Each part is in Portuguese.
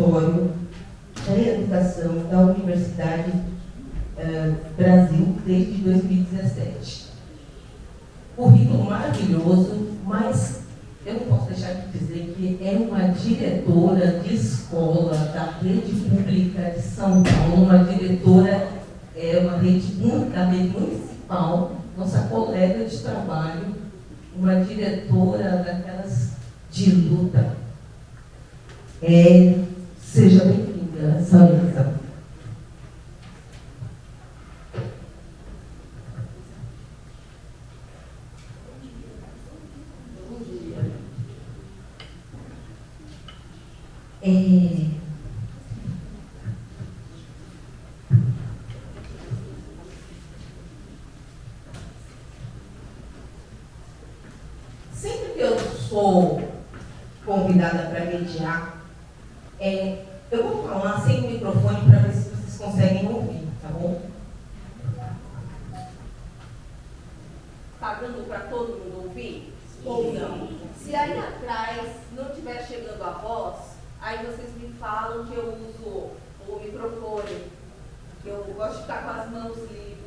Laboratório da Educação da Universidade Brasil desde 2017. Currículo maravilhoso, mas eu não posso deixar de dizer que é uma diretora de escola da rede pública de São Paulo, uma diretora, uma rede da rede municipal, nossa colega de trabalho, uma diretora daquelas de luta. Seja bem-vinda, Samantha. Sempre que eu sou convidada para mediar, eu vou falar sem o microfone para ver se vocês conseguem ouvir, tá bom? Tá dando para todo mundo ouvir? Ou não? Se aí atrás não estiver chegando a voz, aí vocês me falam que eu uso o microfone, que eu gosto de ficar com as mãos livres.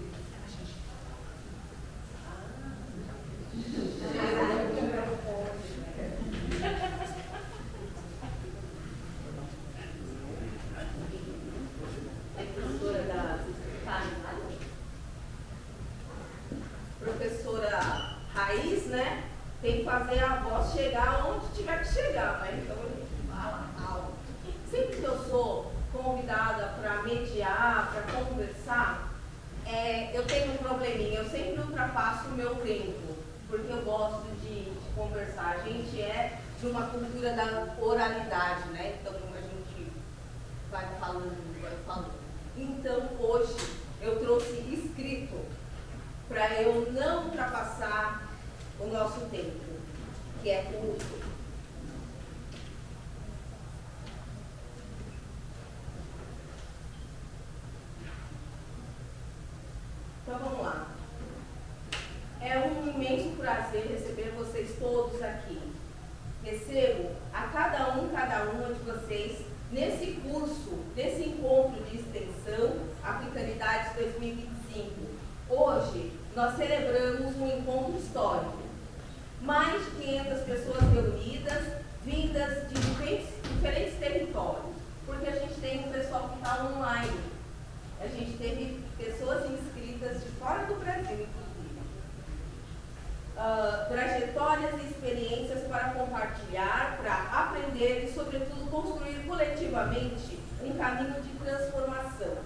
Professora Raiz, né? Tem que fazer a voz chegar onde tiver que chegar, né? Então eu falo alto. Sempre que eu sou convidada para mediar, para conversar, eu tenho um probleminha, eu sempre ultrapasso o meu tempo, porque eu gosto de conversar. A gente é de uma cultura da oralidade, né? Então a gente vai falando, vai falando. Então hoje eu trouxe escrito para eu não ultrapassar o nosso tempo, que é curto. Então vamos lá. É um imenso prazer receber vocês todos aqui. Recebo a cada uma de vocês nesse curso, nesse encontro de extensão Africanidades 2025. Hoje nós celebramos um encontro histórico. Mais de 500 pessoas reunidas, vindas de diferentes territórios, porque a gente tem um pessoal que está online. A gente teve pessoas inscritas de fora do Brasil, inclusive. Trajetórias e experiências para compartilhar, para aprender e, sobretudo, construir coletivamente um caminho de transformação.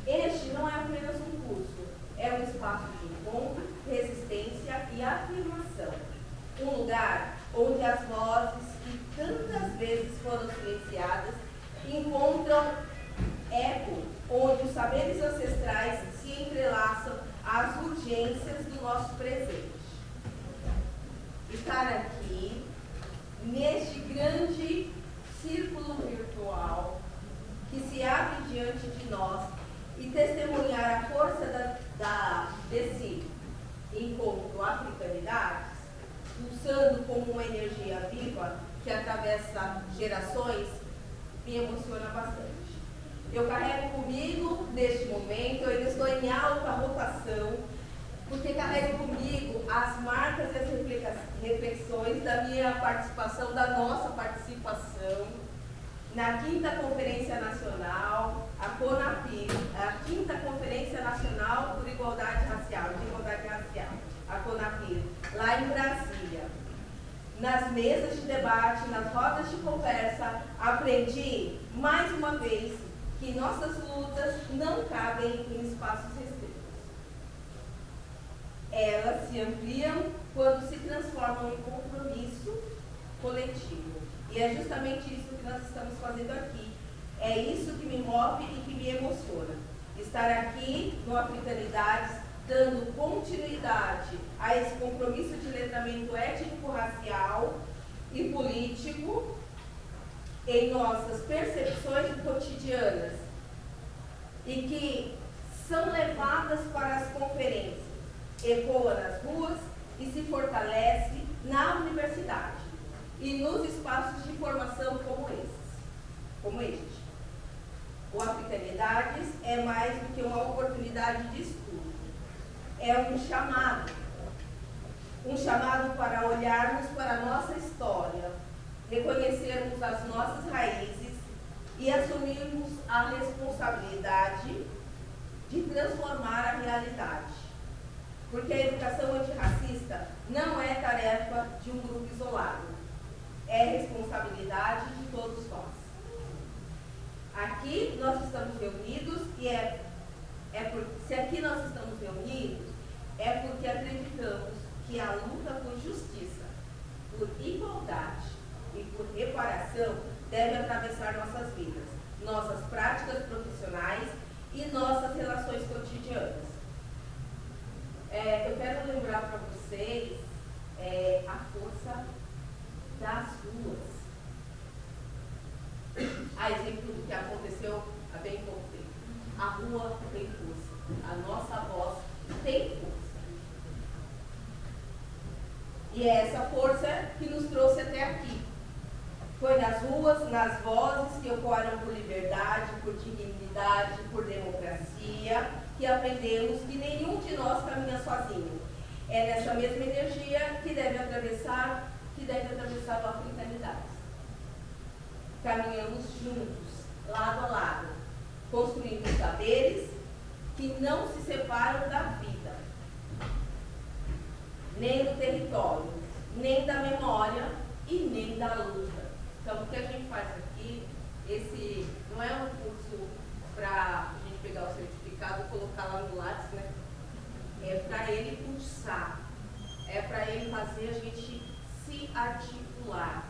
Este não é apenas um curso, é um espaço de encontro, resistência e afirmação. Um lugar onde as vozes que tantas vezes foram silenciadas encontram eco, onde os saberes ancestrais se entrelaçam às urgências do nosso presente. Estar aqui, neste grande círculo virtual que se abre diante de nós e testemunhar a força desse encontro Africanidades, pulsando como uma energia viva que atravessa gerações, me emociona bastante. Eu carrego comigo, neste momento, eu estou em alta rotação, porque carrego comigo as marcas e as reflexões da minha participação, da nossa participação, na 5ª Conferência Nacional, a CONAPIR, a 5ª Conferência Nacional por Igualdade Racial, a CONAPIR, lá em Brasília. Nas mesas de debate, nas rodas de conversa, aprendi, mais uma vez, que nossas lutas não cabem em espaços restritos. Elas se ampliam quando se transformam em compromisso coletivo. E é justamente isso que nós estamos fazendo aqui. É isso que me move e que me emociona. Estar aqui no Africanidades, dando continuidade a esse compromisso de letramento étnico-racial e político em nossas percepções cotidianas e que são levadas para as conferências, ecoa nas ruas e se fortalece na universidade e nos espaços de formação como esses. como este. O Africanidades é mais do que uma oportunidade de estudo. É um chamado para olharmos para a nossa história, reconhecermos as nossas raízes e assumirmos a responsabilidade de transformar a realidade. Porque a educação antirracista não é tarefa de um grupo isolado, é responsabilidade de todos nós. Aqui nós estamos reunidos se aqui nós estamos reunidos, é porque acreditamos que a luta por justiça, por igualdade e por reparação deve atravessar nossas vidas, nossas práticas profissionais e nossas relações cotidianas. Eu quero lembrar para vocês a força das ruas. A exemplo do que aconteceu há bem pouco tempo. A rua tem força, a nossa voz tem força. E é essa força que nos trouxe até aqui. Foi nas ruas, nas vozes que ecoaram por liberdade, por dignidade, por democracia, que aprendemos que nenhum de nós caminha sozinho. É nessa mesma energia que deve atravessar o Africanidades. Caminhamos juntos, lado a lado, construindo saberes que não se separam da vida, nem do território, nem da memória e nem da luta. Então, o que a gente faz aqui, esse não é um curso para a gente pegar o certificado e colocar lá no Lattes, né? É para ele pulsar, é para ele fazer a gente se articular.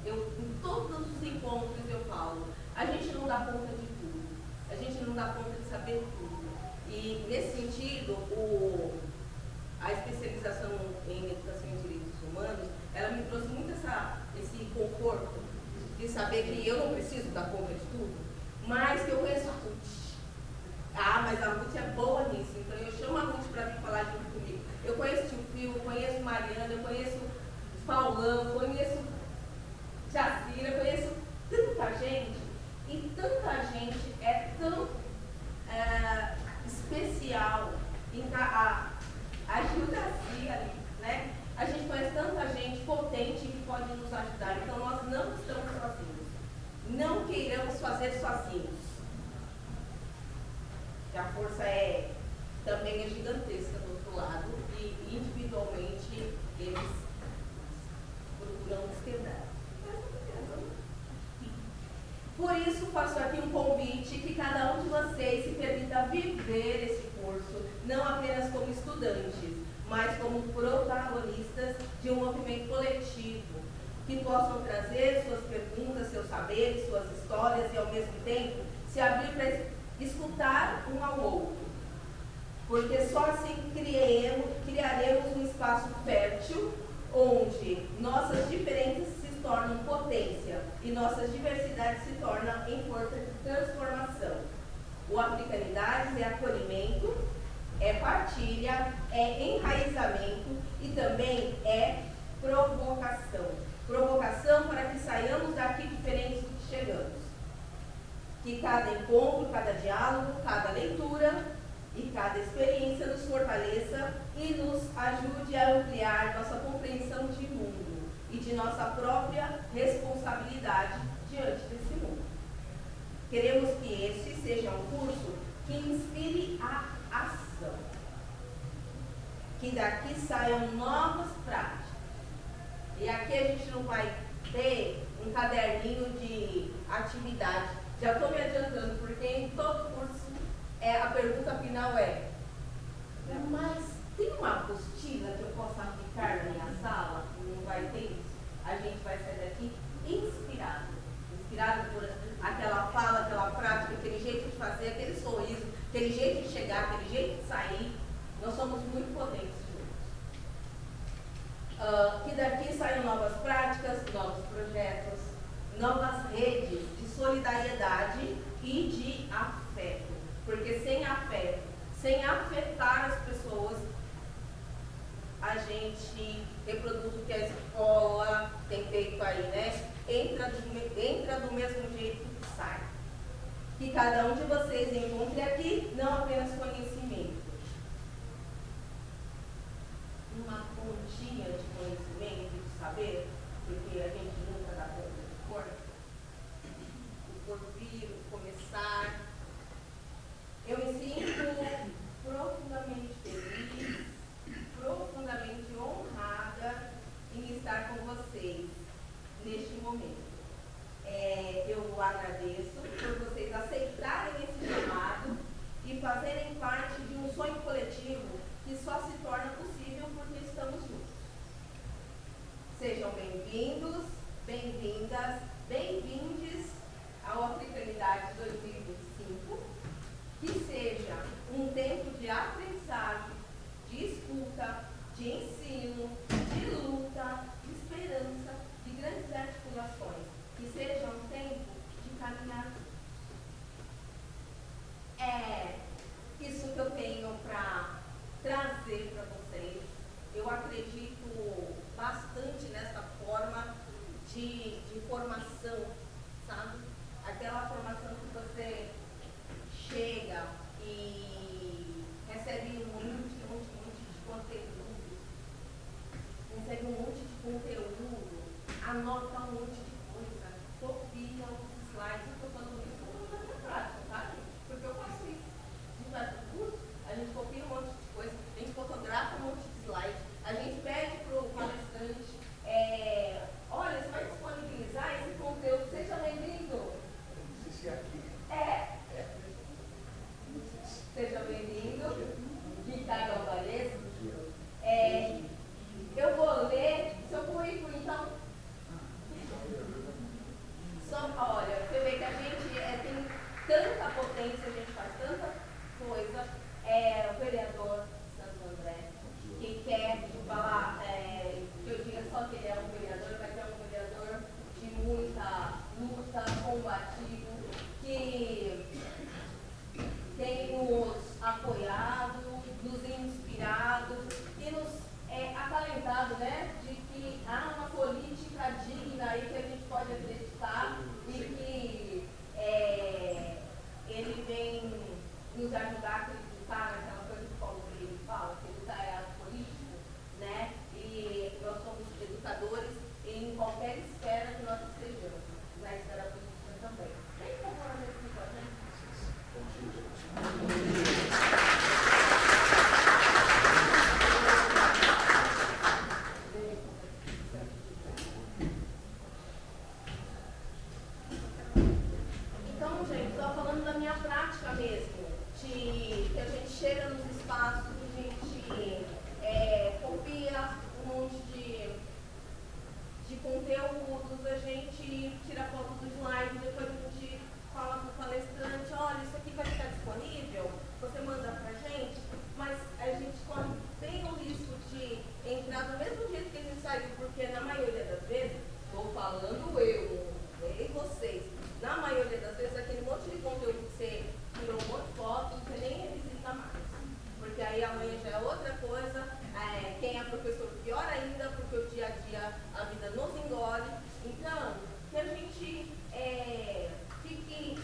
Em todos os encontros eu falo, a gente não dá conta de tudo, a gente não dá conta de saber tudo. E nesse sentido, a especialização em educação em direitos humanos, ela me trouxe muito esse conforto de saber que eu não preciso dar conta de tudo, mas que eu conheço a Ruth. Mas a Ruth é boa nisso, então eu chamo a Ruth para vir falar junto comigo. Eu conheço o tio Fio, eu conheço Mariana, eu conheço Paulão, eu conheço Jacira, eu conheço tanta gente, e tanta gente é tão especial. A Gildacia ali, né? A gente conhece tanta gente potente que pode nos ajudar. Então nós não estamos sozinhos. Não queiramos fazer sozinhos. A força também é gigantesca do outro lado e individualmente eles procuram nos quebrar. Por isso faço aqui um convite que cada um de vocês se permita viver esse curso, não apenas como estudantes, mas como protagonistas de um movimento coletivo, que possam trazer suas perguntas, seus saberes, suas histórias e ao mesmo tempo se abrir para escutar um ao outro. Porque só assim criaremos um espaço fértil onde nossas diferenças se tornam potência e nossas diversidades se tornam em força de transformação. O Africanidades é acolhimento, é partilha, é enraizamento e também é provocação. Provocação para que saiamos daqui diferentes do que chegamos. Que cada encontro, cada diálogo, cada leitura e cada experiência nos fortaleça e nos ajude a ampliar nossa compreensão de mundo e de nossa própria responsabilidade diante desse mundo. Queremos que este seja um curso que inspire a ação, que daqui saiam novas práticas. E aqui a gente não vai ter um caderninho de atividade. Já estou me adiantando, porque em todo curso a pergunta final mas tem uma apostila que eu possa aplicar na minha sala? Não vai ter isso. A gente vai sair daqui inspirado por aquela fala, aquela prática, aquele jeito de fazer, aquele sorriso, aquele jeito de chegar, aquele jeito de sair. Nós somos muito potentes juntos. Que daqui saiam novas práticas, novos projetos, novas redes de solidariedade e de afeto. Porque sem afeto, sem afetar as pessoas, a gente reproduz o que a escola tem feito aí, né? Entra do mesmo jeito Que cada um de vocês encontre aqui não apenas conhecimento, uma pontinha de conhecimento, de saber, porque a gente nunca dá conta do corpo, o porvir, o começar. Eu me sinto profundamente feliz, profundamente honrada em estar com vocês neste momento. Eu agradeço por vocês aceitarem esse chamado e fazerem parte de um sonho coletivo que só se torna possível porque estamos juntos. Sejam bem-vindos, bem-vindas, bem-vindes ao Africanidade 2025. Que seja um tempo de aprendizagem, de escuta, de ensino, de luta, de esperança, de grandes articulações. Que seja um tempo de caminhar. É isso que eu tenho para trazer para vocês. Eu acredito bastante nessa forma de formação, sabe? Aquela formação que você chega e recebe um monte de conteúdo, anota um monte de coisa, copia os slides. Eu estou falando isso na minha prática, tá? Porque eu faço isso. A gente vai para o curso, a gente copia um monte de coisa, a gente fotografa um monte de slide, a gente pede para o palestrante, olha, você vai disponibilizar esse conteúdo, seja bem-vindo. Seja bem-vindo, Ricardo Alvarez. Eu vou ler seu currículo, então. Olha, você vê que a gente tem tanta potência, a gente faz tanta coisa. O vereador Santo André, que quer falar, que eu diga só que ele é um vereador, mas é um vereador de muita luta, combativo, que tem nos apoiado, nos inspirado e nos acalentado, né, de que há uma política digna aí que a gente pode acreditar e que ele vem nos ajudar a acreditar naquela coisa que o Paulo Freire fala, que educar é ato político, né, e nós somos educadores em qualquer esfera que nós estejamos, na esfera política também. Vem por favor, nesse com a gente. Então, gente, estou falando da minha prática mesmo, de que a gente chega nos espaços, a gente copia um monte de conteúdos, a gente tira foto do slide, depois a gente fala para o palestrante, olha, isso aqui vai ficar disponível, você manda para a gente, mas a gente corre bem o risco de entrar do mesmo jeito que a gente saiu, porque na maioria das vezes, estou falando eu, nem vocês, na maioria das vezes aquele monte de conteúdo que você tirou um monte de foto, você nem revisita mais, porque aí amanhã já é outra coisa, quem é professor pior ainda, porque o dia a dia a vida nos engole, então que a gente fique,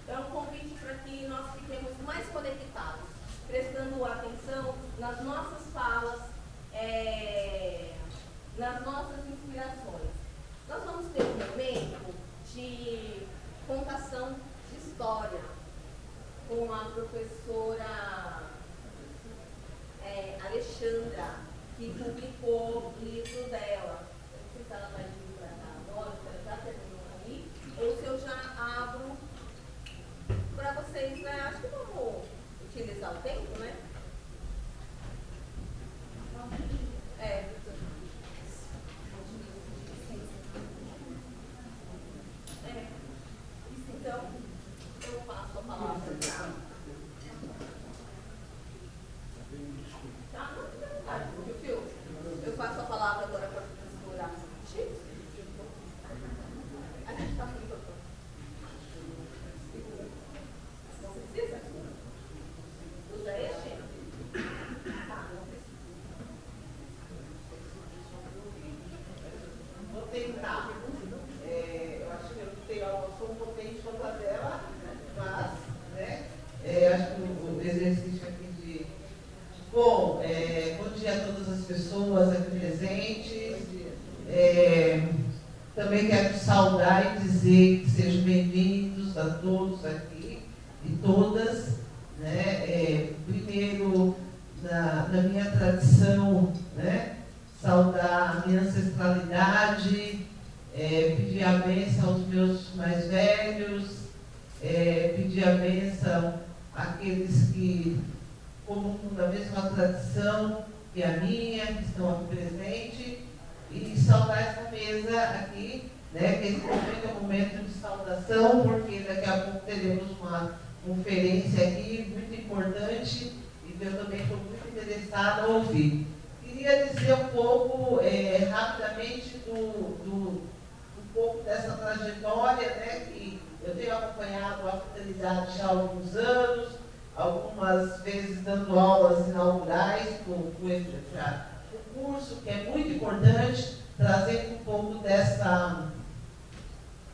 é um convite para que nós fiquemos mais conectados, prestando atenção nas nossas falas, nas nossas inspirações. Nós vamos ter um momento de contação de história com a professora Alexandra, que publicou o livro dela. Eu não sei se ela vai vir para cá agora, se ela já terminou aí, ou se eu já abro para vocês, né? Acho que vamos utilizar o tempo, né? Então, eu passo a palavra para... Não fica à vontade, viu? Eu passo a palavra agora para a professora X. A gente está com o microfone. Não precisa? Usa ele? todos aqui e todas, né? Primeiro, na minha tradição, né? Saudar a minha ancestralidade, pedir a bênção aos meus mais velhos, pedir a bênção àqueles que comungam da mesma tradição que a minha, que estão aqui presentes, e saudar essa mesa aqui, né, que esse momento é um momento de saudação, porque daqui a pouco teremos uma conferência aqui muito importante, e eu também estou muito interessada a ouvir. Queria dizer um pouco, rapidamente, um pouco dessa trajetória, né, que eu tenho acompanhado a Fidelidade já há alguns anos, algumas vezes dando aulas inaugurais com o curso, que é muito importante, trazendo um pouco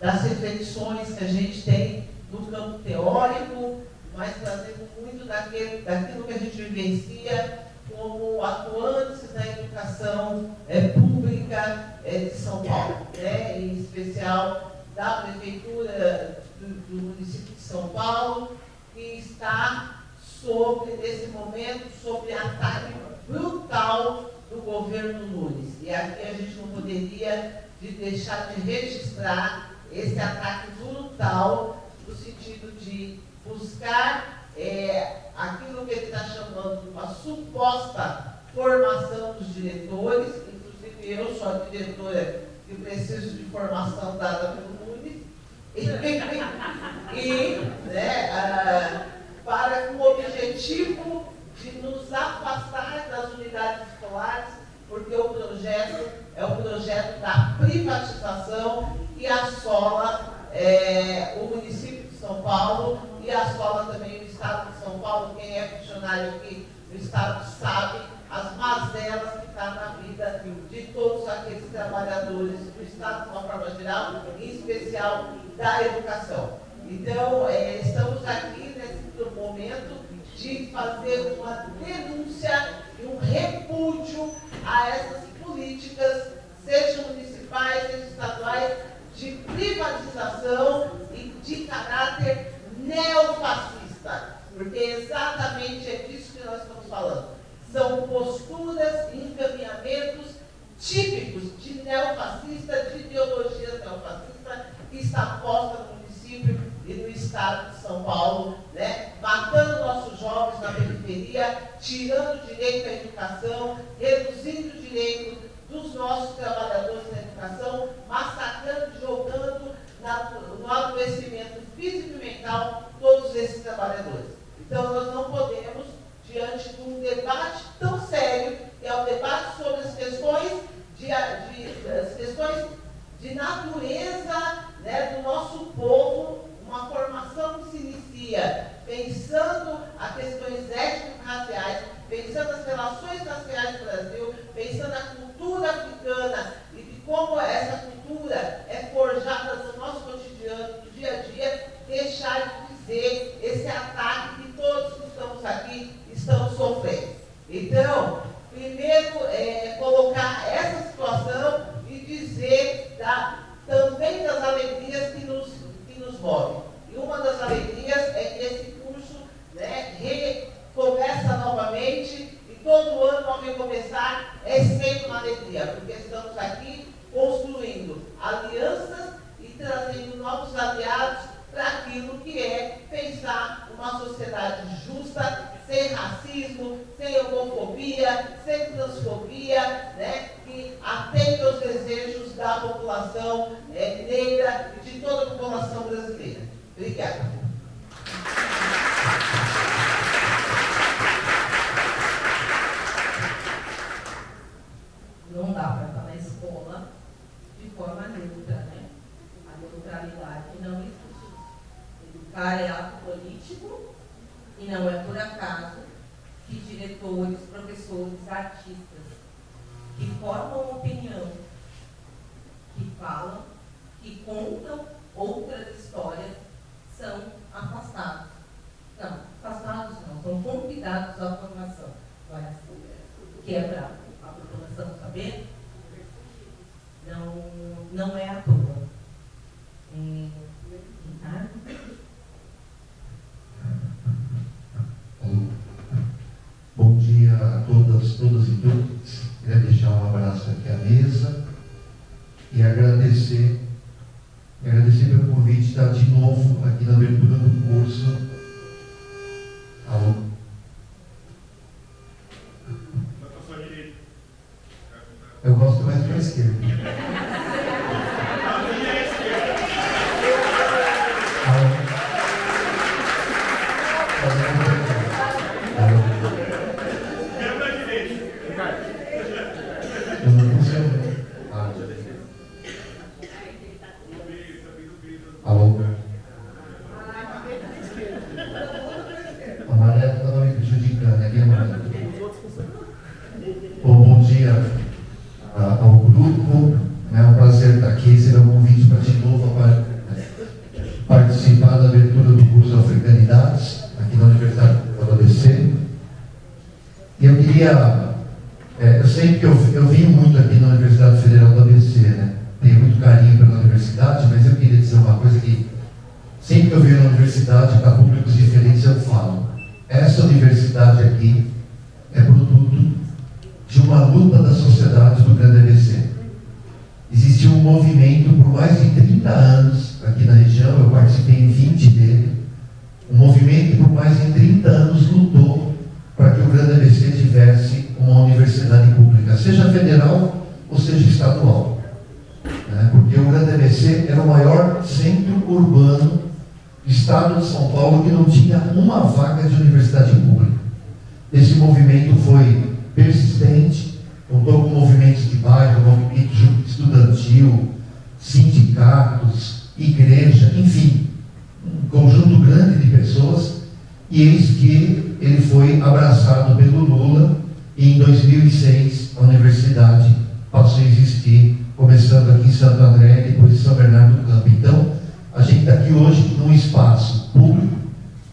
das reflexões que a gente tem no campo teórico, mas trazendo muito daquilo que a gente vivencia como atuantes na educação pública de São Paulo, né? Em especial da Prefeitura do município de São Paulo, que está nesse momento, sob ataque brutal do governo Nunes. E aqui a gente não poderia deixar de registrar esse ataque brutal, no sentido de buscar aquilo que ele está chamando de uma suposta formação dos diretores. Inclusive, eu sou a diretora que preciso de formação dada pelo Nunes. Para com o objetivo de nos afastar das unidades escolares, porque o projeto é o projeto da privatização que assola o município de São Paulo e assola também o Estado de São Paulo. Quem é funcionário aqui do Estado sabe as mazelas que está na vida de todos aqueles trabalhadores do Estado, de uma forma geral, em especial da educação. Então, estamos aqui nesse momento de fazer uma denúncia e um repúdio a essas políticas, sejam municipais, sejam estaduais, de privatização e de caráter neofascista, porque exatamente é disso que nós estamos falando. São posturas e encaminhamentos típicos de neofascista, de ideologia neofascista, que está posta no município e no estado de São Paulo, né? Matando nossos jovens na periferia, tirando o direito à educação, reduzindo o direito dos nossos trabalhadores na educação, massacrando, jogando no adoecimento físico e mental todos esses trabalhadores. Então, nós não podemos, diante de um debate tão sério, que é o debate sobre as questões de natureza, né, do nosso povo, uma formação que se inicia pensando as questões étnico-raciais, pensando as relações raciais do Brasil, pensando a cultura africana e de como essa cultura é forjada no nosso cotidiano, no dia a dia, deixar de dizer esse ataque que todos que estamos aqui estamos sofrendo. Então, primeiro, colocar essa situação e dizer também das alegrias que nos movem. E uma das alegrias é que esse curso, né, recomeça novamente, e todo ano, ao recomeçar, é sempre uma alegria, porque estamos aqui construindo alianças e trazendo novos aliados para aquilo que é pensar uma sociedade justa, sem racismo, sem homofobia, sem transfobia, né, que atende aos desejos da população negra e de toda a população brasileira. Obrigada. Não dá para estar na escola de forma neutra, né? A neutralidade não existe. Educar é ato político e não é por acaso que diretores, professores, artistas que formam opinião, que falam, que contam outras histórias, são afastados. Não, afastados não, são convidados à formação. Olha, que é para a população saber, não é à toa. e agradecer pelo convite de estar de novo aqui na abertura do curso. Alô? Eu gosto mais para a esquerda. Eu não consigo. Alô? A Maria está me prejudicando aqui, Maria. Bom dia ao grupo. É um prazer estar aqui. Receber o convite para de novo participar da abertura do curso Africanidades aqui na Universidade do ABC. E eu queria. Eu sei que eu vim muito aqui na Universidade Federal do ABC, né? Tenho muito carinho pela universidade, mas eu queria dizer uma coisa que sempre que eu venho na universidade, para públicos diferentes, eu falo. Essa universidade aqui é produto de uma luta da sociedade do Grande ABC. Existiu um movimento por mais de 30 anos aqui na região, eu participei em 20 dele, um movimento que por mais de 30 anos lutou para que o Grande ABC tivesse uma universidade pública, seja federal ou seja estadual. Porque o Grande ABC era o maior centro urbano do estado de São Paulo que não tinha uma vaga de universidade pública. Esse movimento foi persistente, contou com movimentos de bairro, movimento estudantil, sindicatos, igreja, enfim, um conjunto grande de pessoas, e eis que ele foi abraçado pelo Lula, e em 2006 a universidade passou a existir, começando aqui em Santo André e depois em São Bernardo do Campo. Então, a gente está aqui hoje num espaço público,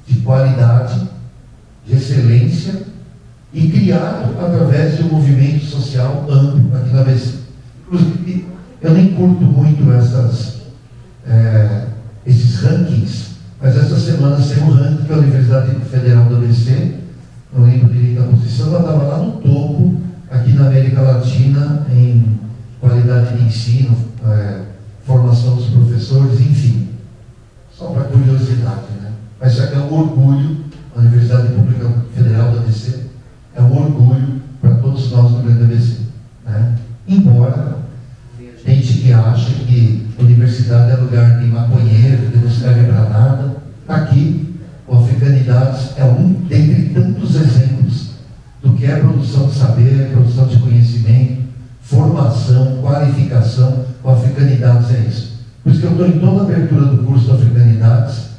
de qualidade, de excelência, e criado através de um movimento social amplo aqui na ABC. Inclusive, eu nem curto muito esses rankings, mas essa semana saiu um ranking que a Universidade Federal do ABC, não lembro direito a posição, ela estava lá no topo, aqui na América Latina, em qualidade de ensino, formação dos professores, enfim. Só para curiosidade, né? Mas isso aqui é um orgulho, a Universidade Pública Federal do ABC é um orgulho para todos nós do Grande ABC, né? Embora gente que acha que universidade é lugar de maconheiro, que não serve para nada, aqui o Africanidades é um dentre tantos exemplos do que é produção de saber, produção de conhecimento, formação, qualificação. O Africanidades é isso. Por isso que eu estou em toda a abertura do curso do Africanidades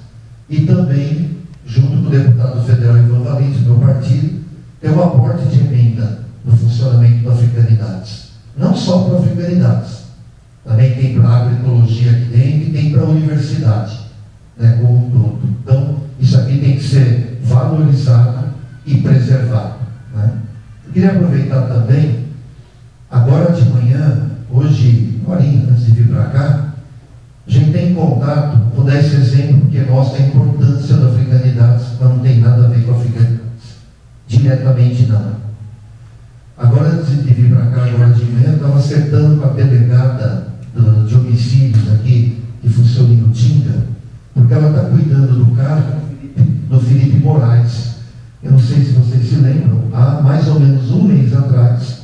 e também, junto com o deputado federal Ivan Valente, do meu partido, tem um aporte de emenda no funcionamento do Africanidades. Não só para o Africanidades, também tem para a agroecologia aqui dentro e tem para a universidade, né, como um todo. Então, isso aqui tem que ser valorizado e preservado, né? Eu queria aproveitar também, agora de manhã, hoje, uma horinha antes de vir para cá, a gente tem contato, vou dar esse exemplo porque mostra a importância da Africanidades, mas não tem nada a ver com a Africanidades, diretamente nada. Agora, antes de vir para cá, agora de manhã, eu estava acertando com a delegada de homicídios aqui, que funciona em Utinga, porque ela está cuidando do caso do Felipe Moraes. Eu não sei se vocês se lembram, há mais ou menos um mês atrás,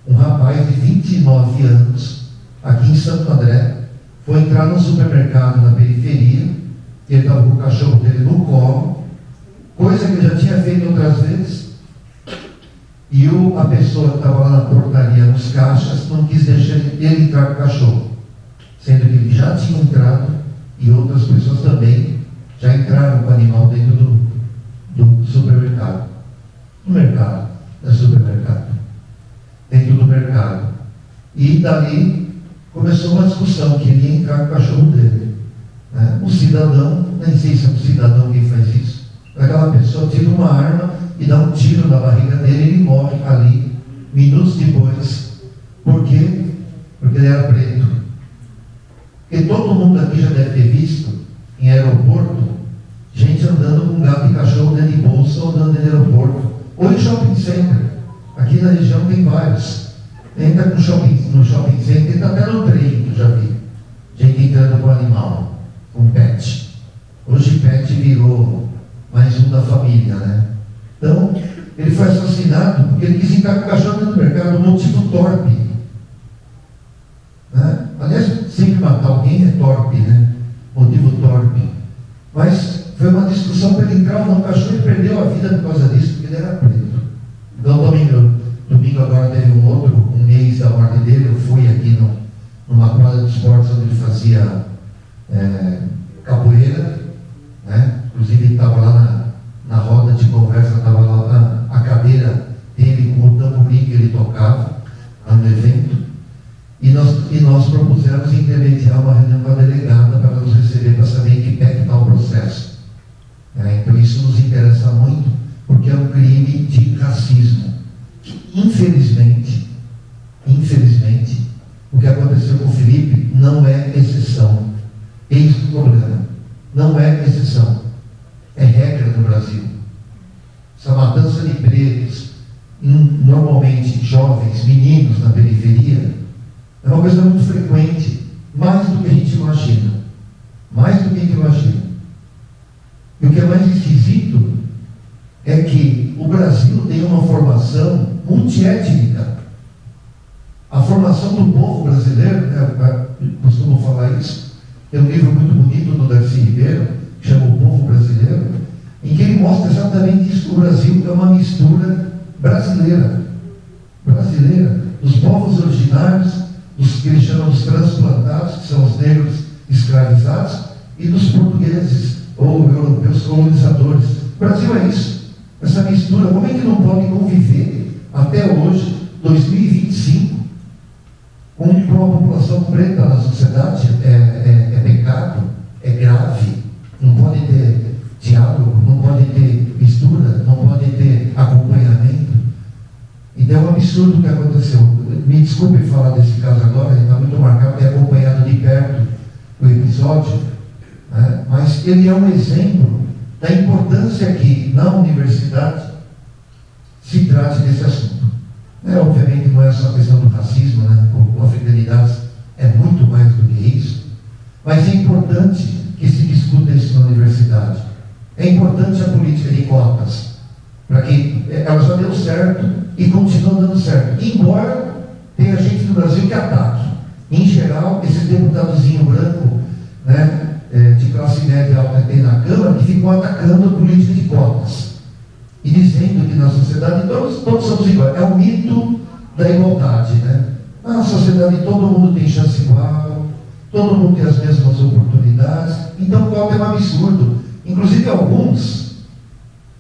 um rapaz de 29 anos, aqui em Santo André, foi entrar no supermercado na periferia, e ele estava com o cachorro dele no colo, coisa que ele já tinha feito outras vezes, e a pessoa que estava lá na portaria, nos caixas, não quis deixar ele entrar com o cachorro, sendo que ele já tinha entrado, e outras pessoas também já entraram com o animal dentro do supermercado. No mercado, não é supermercado. Dentro do mercado. E dali começou uma discussão que ele ia entrar com o cachorro dele, né? O cidadão, nem sei se é um cidadão que faz isso, aquela pessoa tira uma arma e dá um tiro na barriga dele e ele morre ali, minutos depois. Por quê? Porque ele era preto. Porque todo mundo aqui já deve ter visto, em aeroporto, gente andando com gato e cachorro dentro de bolsa ou andando dentro do aeroporto. Ou em shopping center. Aqui na região tem vários. Entra no shopping center, entra até no trem, já vi. Gente entrando com animal, com pet. Hoje pet virou mais um da família, né? Então, ele foi assassinado porque ele quis entrar com o cachorro dentro do mercado, um motivo torpe. Né? Aliás, sempre matar alguém é torpe, né? Motivo torpe. Mas foi uma discussão para ele entrar ou não. O cachorro perdeu a vida por causa disso, porque ele era preto. Então, domingo agora teve um mês da morte dele. Eu fui aqui numa quadra de esportes onde ele fazia capoeira, né? Inclusive ele estava lá na roda de conversa, estava lá a cadeira dele com o tamborim que ele tocava lá no evento. E nós propusemos intermediar uma reunião com a delegada para nos receber, para saber em que pé está o processo. Então isso nos interessa muito, porque é um crime de racismo. Infelizmente, o que aconteceu com o Felipe não é exceção. Eis o problema. Não é exceção. É regra no Brasil. Essa matança de pretos, normalmente jovens, meninos na periferia, é uma coisa muito frequente, mais do que a gente imagina. Mais do que a gente imagina. E o que é mais esquisito é que o Brasil tem uma formação multiétnica. A formação do povo brasileiro, costumo falar isso, tem um livro muito bonito do Darcy Ribeiro, que chama O Povo Brasileiro, em que ele mostra exatamente isso. O Brasil é uma mistura brasileira, dos povos originários, dos que eles chamam de transplantados, que são os negros escravizados, e dos portugueses ou europeus colonizadores. O Brasil é isso, essa mistura. Como é que não pode conviver até hoje, 2025, com uma população preta na sociedade? É pecado, é grave. Não pode ter diálogo, não pode ter mistura, não pode ter acompanhamento. Então é um absurdo o que aconteceu. Me desculpe falar desse caso agora, ele está muito marcado, é acompanhado de perto o episódio, né? Mas ele é um exemplo da importância que na universidade se trate desse assunto. Obviamente não é só a questão do racismo, né? A africanidade é muito mais do que isso, mas é importante que se discuta isso na universidade. É importante a política de cotas, para que ela já deu certo e continua dando certo, embora tenha gente no Brasil que ataque. Em geral, esses deputadozinho branco, né, de classe média alta que tem na Câmara, que ficam atacando a política de cotas e dizendo que na sociedade todos somos iguais. É o mito da igualdade, né? Na sociedade todo mundo tem chance igual, todo mundo tem as mesmas oportunidades, então cota é um absurdo. Inclusive alguns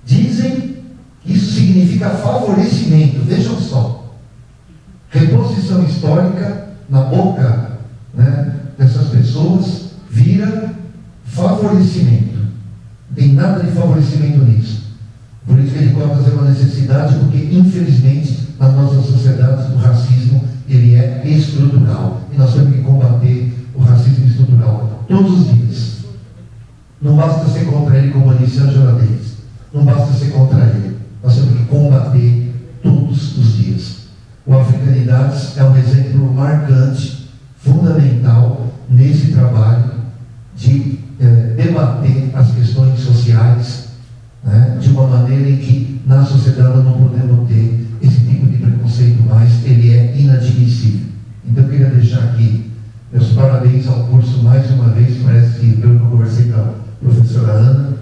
dizem que isso significa favorecimento. Vejam só, reposição histórica na boca, né, dessas pessoas vira favorecimento. Não tem nada de favorecimento nisso. Política de cotas é uma necessidade porque, infelizmente, na nossa sociedade, o racismo ele é estrutural. E nós temos que combater o racismo estrutural todos os dias. Não basta ser contra ele, como disse Angela Davis. Não basta ser contra ele. Nós temos que combater todos os dias. O Africanidades é um exemplo marcante, fundamental, nesse trabalho de debater as questões sociais, né, de uma maneira em que na sociedade não podemos ter esse tipo de preconceito mais, ele é inadmissível. Então eu queria deixar aqui meus parabéns ao curso mais uma vez. Parece que, pelo que eu conversei com a professora Ana,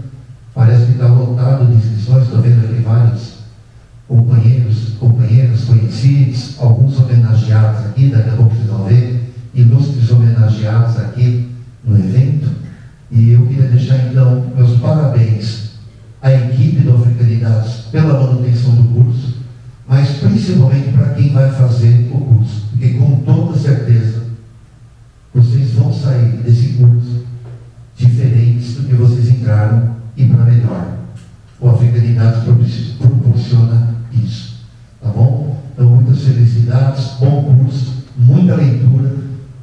parece que está lotado de inscrições. Estou vendo aqui vários companheiras conhecidos, alguns homenageados aqui, daqui a pouco vocês vão ver, ilustres homenageados aqui no evento. E eu queria deixar então meus parabéns à equipe do Africanidades pela manutenção do curso, mas principalmente para quem vai fazer o curso, porque com toda certeza vocês vão sair desse curso diferentes do que vocês entraram e para melhor. O Africanidades proporciona isso, tá bom? Então muitas felicidades, bom curso, muita leitura,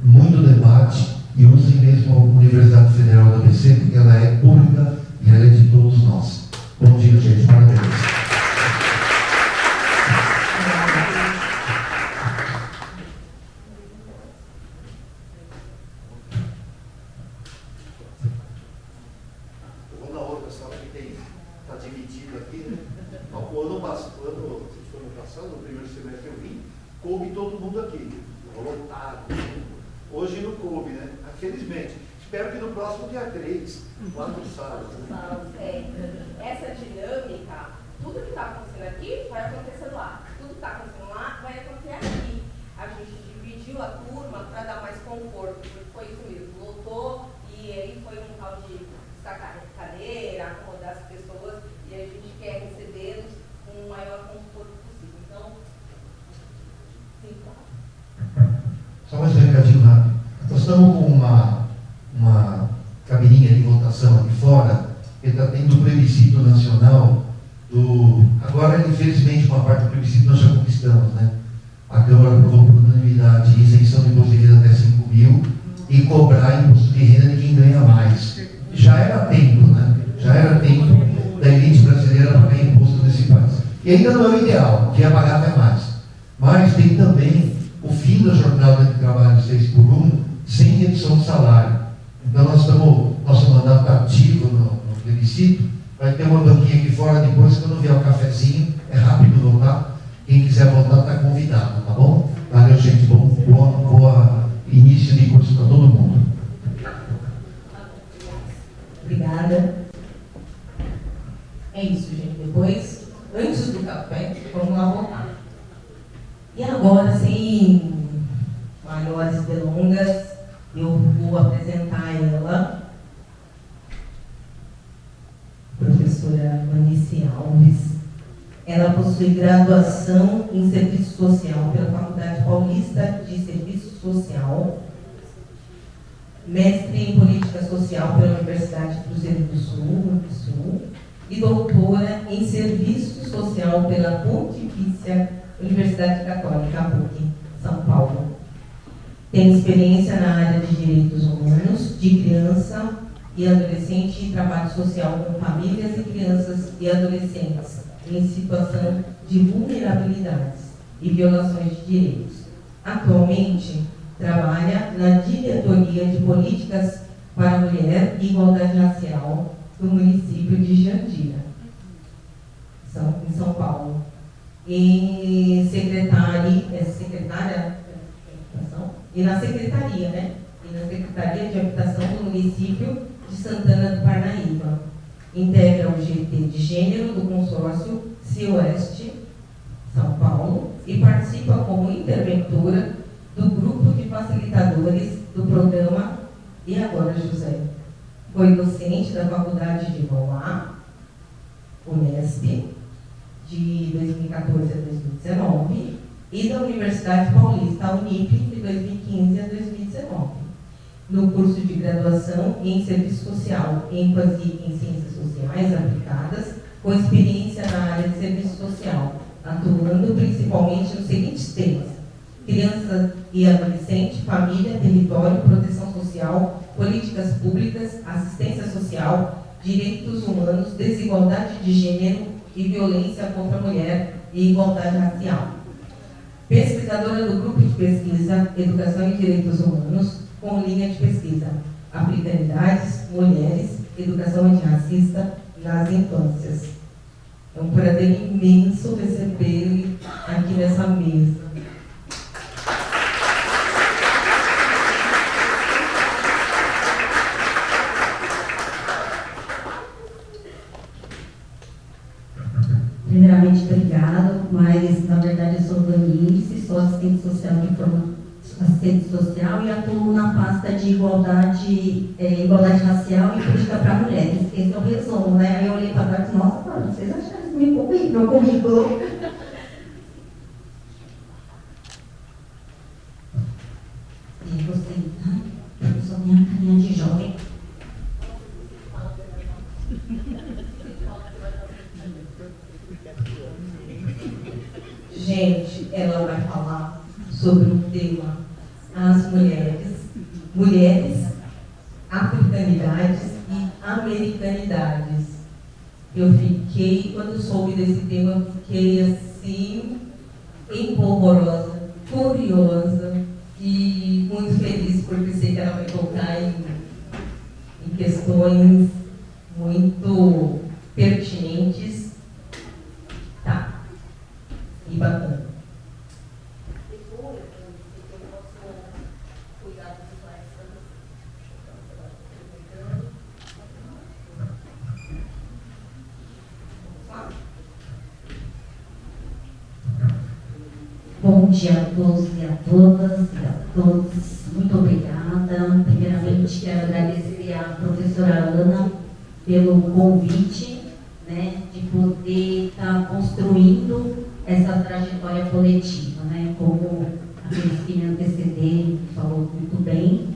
muito debate, e usem mesmo a Universidade Federal da ABC, porque ela é pública e ela é de todos nós. Bom dia, gente. Parabéns. sala que está dividido aqui, né? O ano passado, no primeiro semestre eu vim, coube todo mundo aqui, lotado. Hoje não coube, né? Felizmente. Espero que no próximo dia 3, lá no sábado. Essa dinâmica, tudo que está acontecendo aqui vai acontecer lá. Tudo que está acontecendo lá vai acontecer aqui. A gente dividiu a turma para dar mais conforto, porque foi isso mesmo, lotou e aí foi um tal de sacar cadeira, acomodar as pessoas e a gente quer recebê-los com o maior conforto possível. Então, sim, claro. Só mais um recadinho rápido. Nós estamos com uma cabininha de votação aqui fora, que está tendo o plebiscito nacional agora, infelizmente, uma parte do plebiscito nós já conquistamos, né? A Câmara aprovou por unanimidade isenção de imposto de renda até 5 mil e cobrar imposto de renda de quem ganha mais. Já era tempo, né? Já era tempo da elite brasileira pagar imposto nesse país. E ainda não é o ideal, que é pagar até mais. Mas tem também o fim da jornada de trabalho 6x1 sem redução de salário. Então nosso mandato está ativo no plebiscito. Vai ter uma banquinha aqui fora depois, quando vier o cafezinho, é rápido voltar. Quem quiser voltar está convidado, tá bom? Valeu, gente. Boa início de curso para todo mundo. Obrigada. É isso, gente. Depois, antes do café, vamos lá voltar. E agora, sem maiores delongas, eu vou apresentar ela, professora Vanice Alves. Ela possui graduação em Serviço Social pela Faculdade Paulista de Serviço Social, mestre em Política Social pela Universidade Cruzeiro do Sul, e doutora em Serviço Social pela Pontifícia Universidade Católica PUC, São Paulo. Tem experiência na área de direitos humanos, de criança e adolescente e trabalho social com famílias e crianças e adolescentes em situação de vulnerabilidades e violações de direitos. Atualmente, trabalha na Diretoria de Políticas para a Mulher e Igualdade Racial do município de Jandira, em São Paulo. E na Secretaria de Habitação do município de Santana do Parnaíba. Integra o GT de Gênero do consórcio CIOeste São Paulo e participa como interventora do grupo de facilitadores do programa E Agora José. Foi docente da Faculdade de Mauá, Unesp, de 2014 a 2019, e da Universidade Paulista, Unip, de 2015 a 2019. No curso de graduação em Serviço Social, ênfase em Ciências Sociais aplicadas, com experiência na área de Serviço Social, atuando principalmente nos seguintes temas: criança e adolescente, família, território, proteção social, políticas públicas, assistência social, direitos humanos, desigualdade de gênero e violência contra a mulher e igualdade racial. Pesquisadora do grupo de pesquisa Educação e Direitos Humanos, com linha de pesquisa Africanidades, Mulheres, Educação Antirracista nas Infâncias. É um prazer imenso recebê-lo aqui nessa mesa. Primeiramente, obrigado, mas na verdade eu sou Vanice, sou assistente social e atuo na pasta de igualdade racial e política para mulheres. Esse é o resumo, né? Aí eu olhei para trás e disse, nossa, vocês acharam isso meu currículo? E você, eu só tenho a carinha de jovem. Gente, ela vai falar sobre o tema as mulheres, africanidades e americanidades. Quando eu soube desse tema, eu fiquei assim, empolvorosa, curiosa e muito feliz, porque sei que ela vai tocar em questões muito pertinentes, tá, e bacana. Depois, eu posso cuidar dos slides para Bom dia a todos e a todas e a todos. Muito obrigada. Primeiramente, quero agradecer à professora Ana pelo convite, né, de poder estar construindo essa trajetória coletiva, né, como aqueles que me antecederam falou muito bem,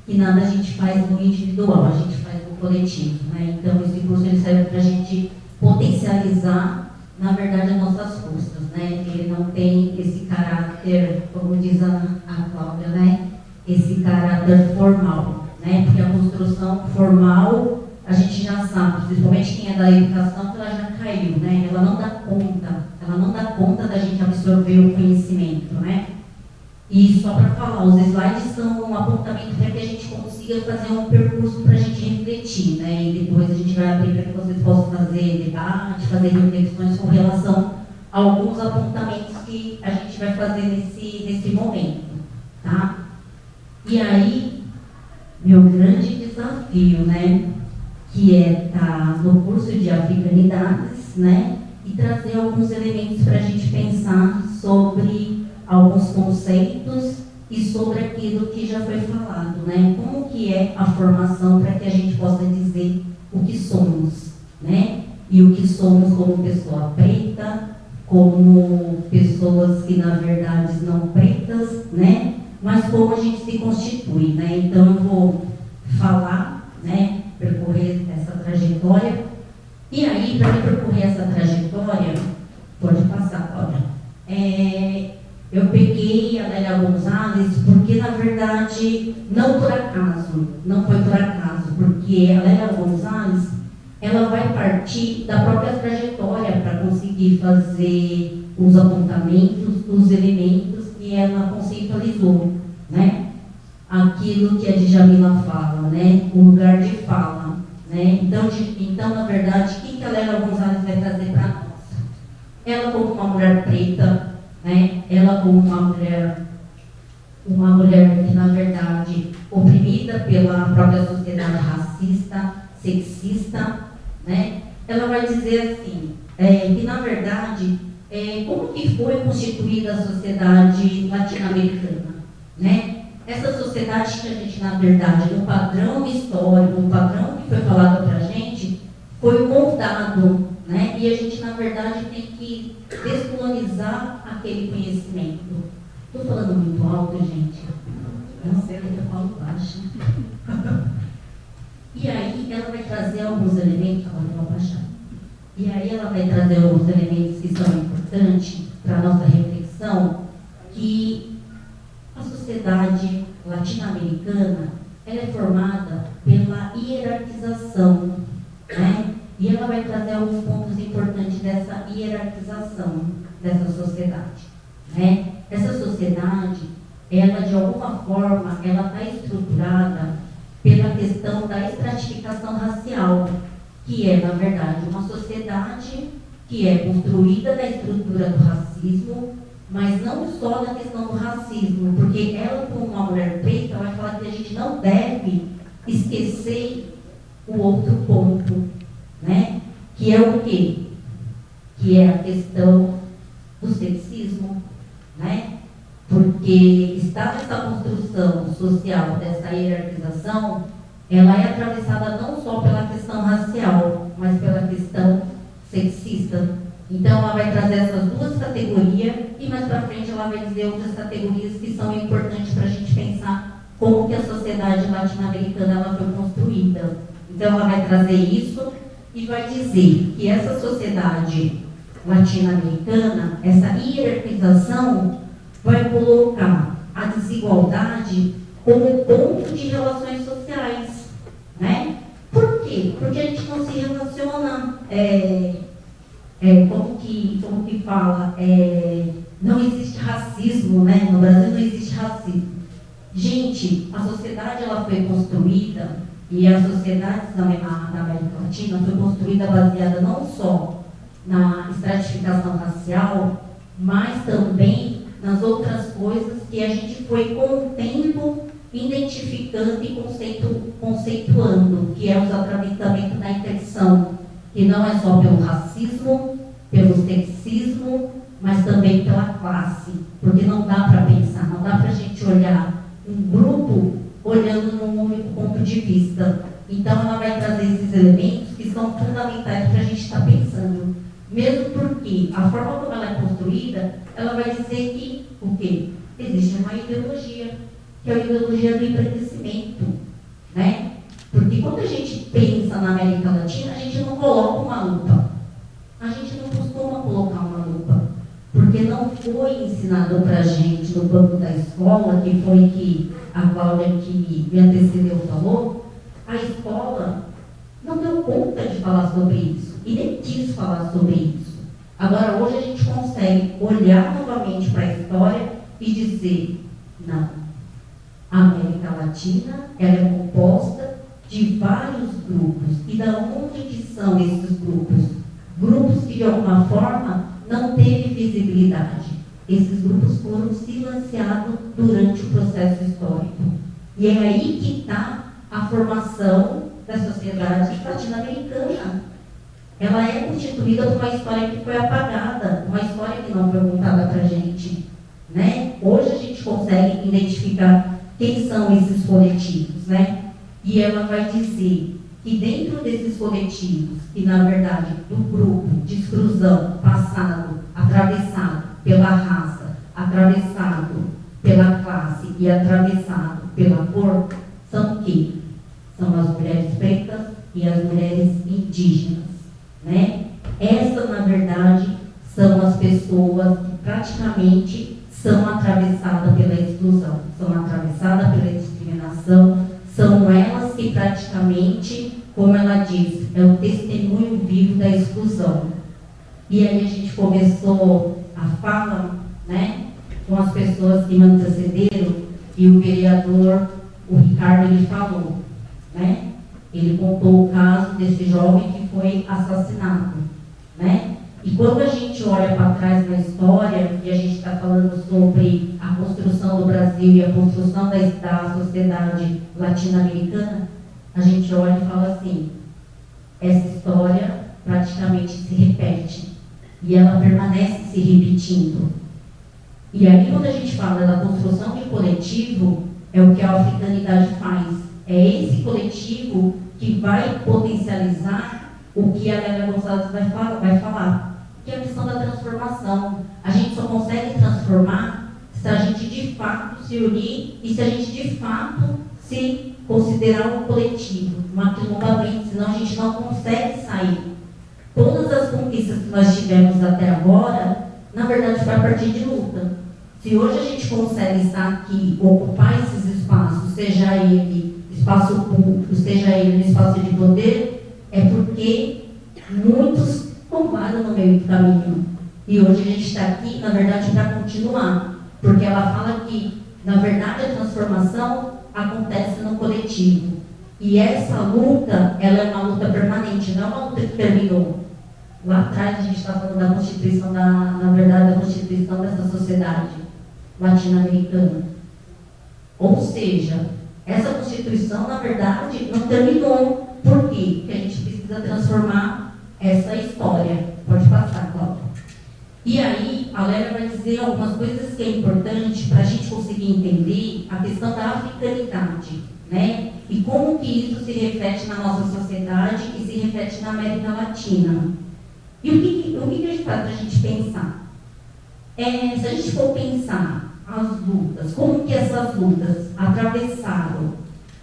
que nada a gente faz no individual, a gente faz no coletivo, né. Então, esse curso ele serve para a gente potencializar, na verdade, as nossas forças, né? Ele não tem esse caráter, como diz a Cláudia, né? Esse caráter formal, né? Porque a construção formal, a gente já sabe, principalmente quem é da educação, que ela já caiu, né? Ela não dá conta da gente absorver o conhecimento, né? E só para falar, os slides são um apontamento para que a gente consiga fazer um percurso para a gente refletir, né? E depois a gente vai abrir para que vocês possam fazer debate, fazer reflexões com relação a alguns apontamentos que a gente vai fazer nesse momento, tá? E aí, meu grande desafio, né? Que é estar no curso de africanidades, né? E trazer alguns elementos para a gente pensar sobre alguns conceitos e sobre aquilo que já foi falado, né? Como que é a formação para que a gente possa dizer o que somos, né? E o que somos como pessoa preta, como pessoas que na verdade não pretas, né? Mas como a gente se constitui, né? Então eu vou falar, né? Percorrer essa trajetória. E aí, para percorrer essa trajetória, pode passar, Cláudia. Eu peguei a Lélia Gonzalez porque, na verdade, não foi por acaso, porque a Lélia Gonzalez, ela vai partir da própria trajetória para conseguir fazer os apontamentos, os elementos que ela conceitualizou, né? Aquilo que a Djamila fala, né? O lugar de fala, né? Então, na verdade, o que a Lélia Gonzalez vai trazer para nós? Ela como uma mulher preta, né? Ela como uma mulher que, na verdade, oprimida pela própria sociedade racista, sexista, né? Ela vai dizer assim, que, na verdade, como que foi constituída a sociedade latino-americana, né? Essa sociedade que a gente, na verdade, no padrão histórico, no padrão que foi falado para a gente, foi moldado, né? E a gente, na verdade, tem que descolonizar aquele conhecimento. Estou falando muito alto, gente? Eu não sei, eu falo baixo. E aí, ela vai trazer alguns elementos, agora eu vou baixar. E aí, ela vai trazer alguns elementos que são importantes para a nossa reflexão, que a sociedade latino-americana, ela é formada pela hierarquização, né? E ela vai trazer alguns pontos importantes dessa hierarquização dessa sociedade, né? Essa sociedade, ela de alguma forma, ela está estruturada pela questão da estratificação racial, que é, na verdade, uma sociedade que é construída na estrutura do racismo, mas não só na questão do racismo, porque ela, como uma mulher preta, vai falar que a gente não deve esquecer o outro ponto, né? Que é o quê? Que é a questão do sexismo, né? Porque está nessa construção social, dessa hierarquização, ela é atravessada não só pela questão racial, mas pela questão sexista. Então, ela vai trazer essas duas categorias e mais para frente ela vai dizer outras categorias que são importantes para a gente pensar como que a sociedade latino-americana ela foi construída. Então, ela vai trazer isso e vai dizer que essa sociedade latino-americana, essa hierarquização, vai colocar a desigualdade como ponto de relações sociais, né? Por quê? Porque a gente não se relaciona, como que fala, não existe racismo, né? No Brasil não existe racismo. Gente, a sociedade ela foi construída, e as sociedades da América Latina foi construída baseada não só na estratificação racial, mas também nas outras coisas que a gente foi com o tempo identificando e conceituando, que é o atravessamento da intersecção, que não é só pelo racismo, pelo sexismo, mas também pela classe, porque não dá para pensar, não dá para a gente olhar um grupo olhando num único ponto de vista. Então ela vai trazer esses elementos que são fundamentais para a gente estar pensando, mesmo porque a forma como ela é construída, ela vai dizer que o quê? Existe uma ideologia, que é a ideologia do embranquecimento, né? Porque quando a gente pensa na América Latina, a gente não coloca uma lupa. A gente não costuma colocar uma lupa, porque não foi ensinado para a gente no banco da escola, que foi que a Cláudia que me antecedeu falou, a escola não deu conta de falar sobre isso, e nem quis falar sobre isso. Agora, hoje a gente consegue olhar novamente para a história e dizer, não, a América Latina ela é composta de vários grupos. E da onde que são esses grupos? Grupos que de alguma forma não teve visibilidade. Esses grupos foram silenciados durante o processo histórico. E é aí que está a formação da sociedade latino-americana. Ela é constituída por uma história que foi apagada, uma história que não foi contada para a gente, né? Hoje a gente consegue identificar quem são esses coletivos, né? E ela vai dizer que dentro desses coletivos, que na verdade do grupo de exclusão passado, atravessado pela raça, atravessado pela classe e atravessado pela cor, são o quê? São as mulheres pretas e as mulheres indígenas, né? Essas, na verdade, são as pessoas que praticamente são atravessadas pela exclusão, são atravessadas pela discriminação, são elas que praticamente, como ela diz, é o testemunho vivo da exclusão. E aí a gente começou a fala, né, com as pessoas que me antecederam, e o vereador, o Ricardo, ele falou, né? Ele contou o caso desse jovem que foi assassinado, né? E quando a gente olha para trás na história, e a gente está falando sobre a construção do Brasil e a construção da sociedade latino-americana, a gente olha e fala assim, essa história praticamente se repete, e ela permanece se repetindo. E aí quando a gente fala da construção de coletivo, é o que a africanidade faz. É esse coletivo que vai potencializar o que a Lélia Gonçalves vai falar, que é a questão da transformação. A gente só consegue transformar se a gente de fato se unir e se a gente de fato se considerar um coletivo, um aquilombamento, senão a gente não consegue sair. Todas as conquistas que nós tivemos até agora, na verdade, foi a partir de luta. Se hoje a gente consegue estar aqui, ocupar esses espaços, seja ele espaço público, seja ele no espaço de poder, é porque muitos tombaram no meio do caminho. E hoje a gente está aqui, na verdade, para continuar. Porque ela fala que, na verdade, a transformação acontece no coletivo. E essa luta, ela é uma luta permanente, não é uma luta que terminou. Lá atrás a gente está falando da Constituição, na verdade, da Constituição dessa sociedade latino-americana. Ou seja, essa Constituição, na verdade, não terminou. Por quê? Porque a gente precisa transformar essa história. Pode passar, Cláudia. E aí, a Lélia vai dizer algumas coisas que é importante para a gente conseguir entender a questão da africanidade, né? E como que isso se reflete na nossa sociedade e se reflete na América Latina. E o que a gente faz para a gente pensar? Se a gente for pensar as lutas, como que essas lutas atravessaram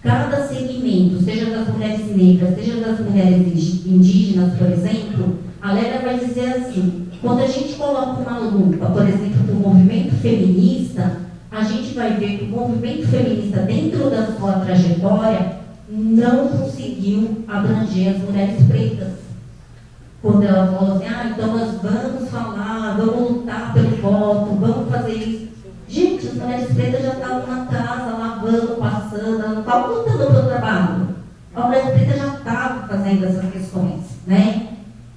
cada segmento, seja das mulheres negras, seja das mulheres indígenas, por exemplo, a Lélia vai dizer assim, quando a gente coloca uma lupa, por exemplo, para o movimento feminista, a gente vai ver que o movimento feminista, dentro da sua trajetória, não conseguiu abranger as mulheres pretas. Quando ela falou assim, então nós vamos falar, vamos lutar pelo voto, vamos fazer isso. Gente, as mulheres pretas já estavam na casa, lavando, passando, elas não estavam lutando pelo trabalho. A mulher preta já estava fazendo essas questões, né?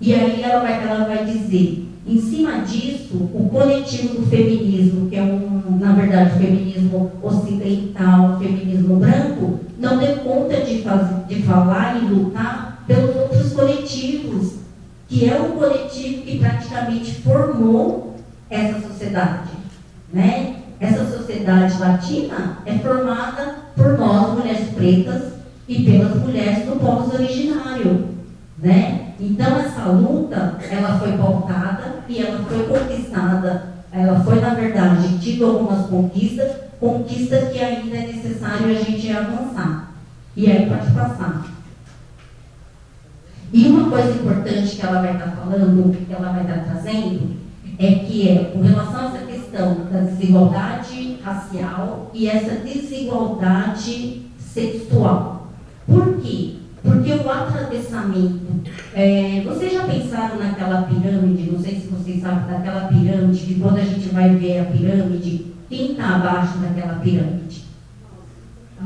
E aí ela vai dizer, em cima disso, o coletivo do feminismo, que é na verdade, o feminismo ocidental, o feminismo branco, não deu conta de falar e lutar pelos outros coletivos, que é o coletivo que praticamente formou essa sociedade, né? Essa sociedade latina é formada por nós, mulheres pretas, e pelas mulheres do povo originário, né? Então, essa luta, ela foi pautada e ela foi conquistada. Ela foi, na verdade, tido algumas conquistas que ainda é necessário a gente avançar. E aí pode passar. E uma coisa importante que ela vai estar falando, que ela vai estar trazendo, com relação a essa questão da desigualdade racial e essa desigualdade sexual. Por quê? Porque o atravessamento, vocês já pensaram naquela pirâmide, não sei se vocês sabem daquela pirâmide, que quando a gente vai ver a pirâmide, quem está abaixo daquela pirâmide?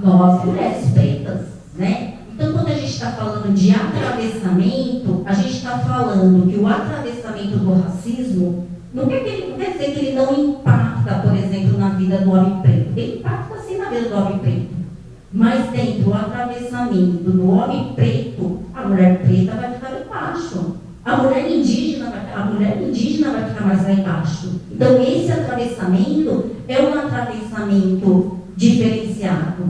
Nós, mulheres pretas, né? Então, quando a gente está falando de atravessamento, a gente está falando que o atravessamento do racismo não quer dizer que ele não impacta, por exemplo, na vida do homem preto. Ele impacta sim na vida do homem preto. Mas dentro do atravessamento do homem preto, a mulher preta vai ficar embaixo. A mulher indígena vai ficar mais lá embaixo. Então, esse atravessamento é um atravessamento diferenciado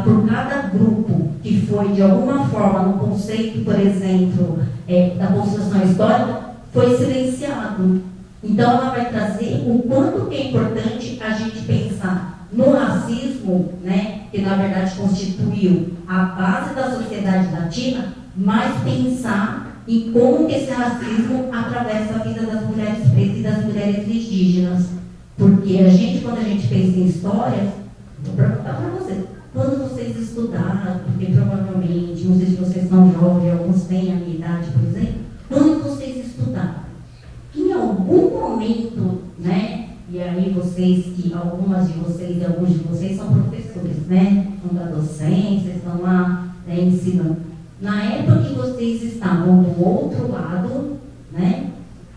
por cada grupo que foi, de alguma forma, no conceito, por exemplo, da construção histórica, foi silenciado. Então, ela vai trazer o quanto que é importante a gente pensar no racismo, né, que na verdade constituiu a base da sociedade latina, mas pensar em como que esse racismo atravessa a vida das mulheres pretas e das mulheres indígenas. Porque quando a gente pensa em história, vou perguntar para vocês, quando vocês estudaram, porque provavelmente, não sei se vocês são jovens, alguns têm a minha idade, por exemplo, quando vocês estudaram, em algum momento, né, e aí algumas de vocês e alguns de vocês são professores, né? São da docência, estão lá, né, ensinando. Na época que vocês estavam do outro lado, né?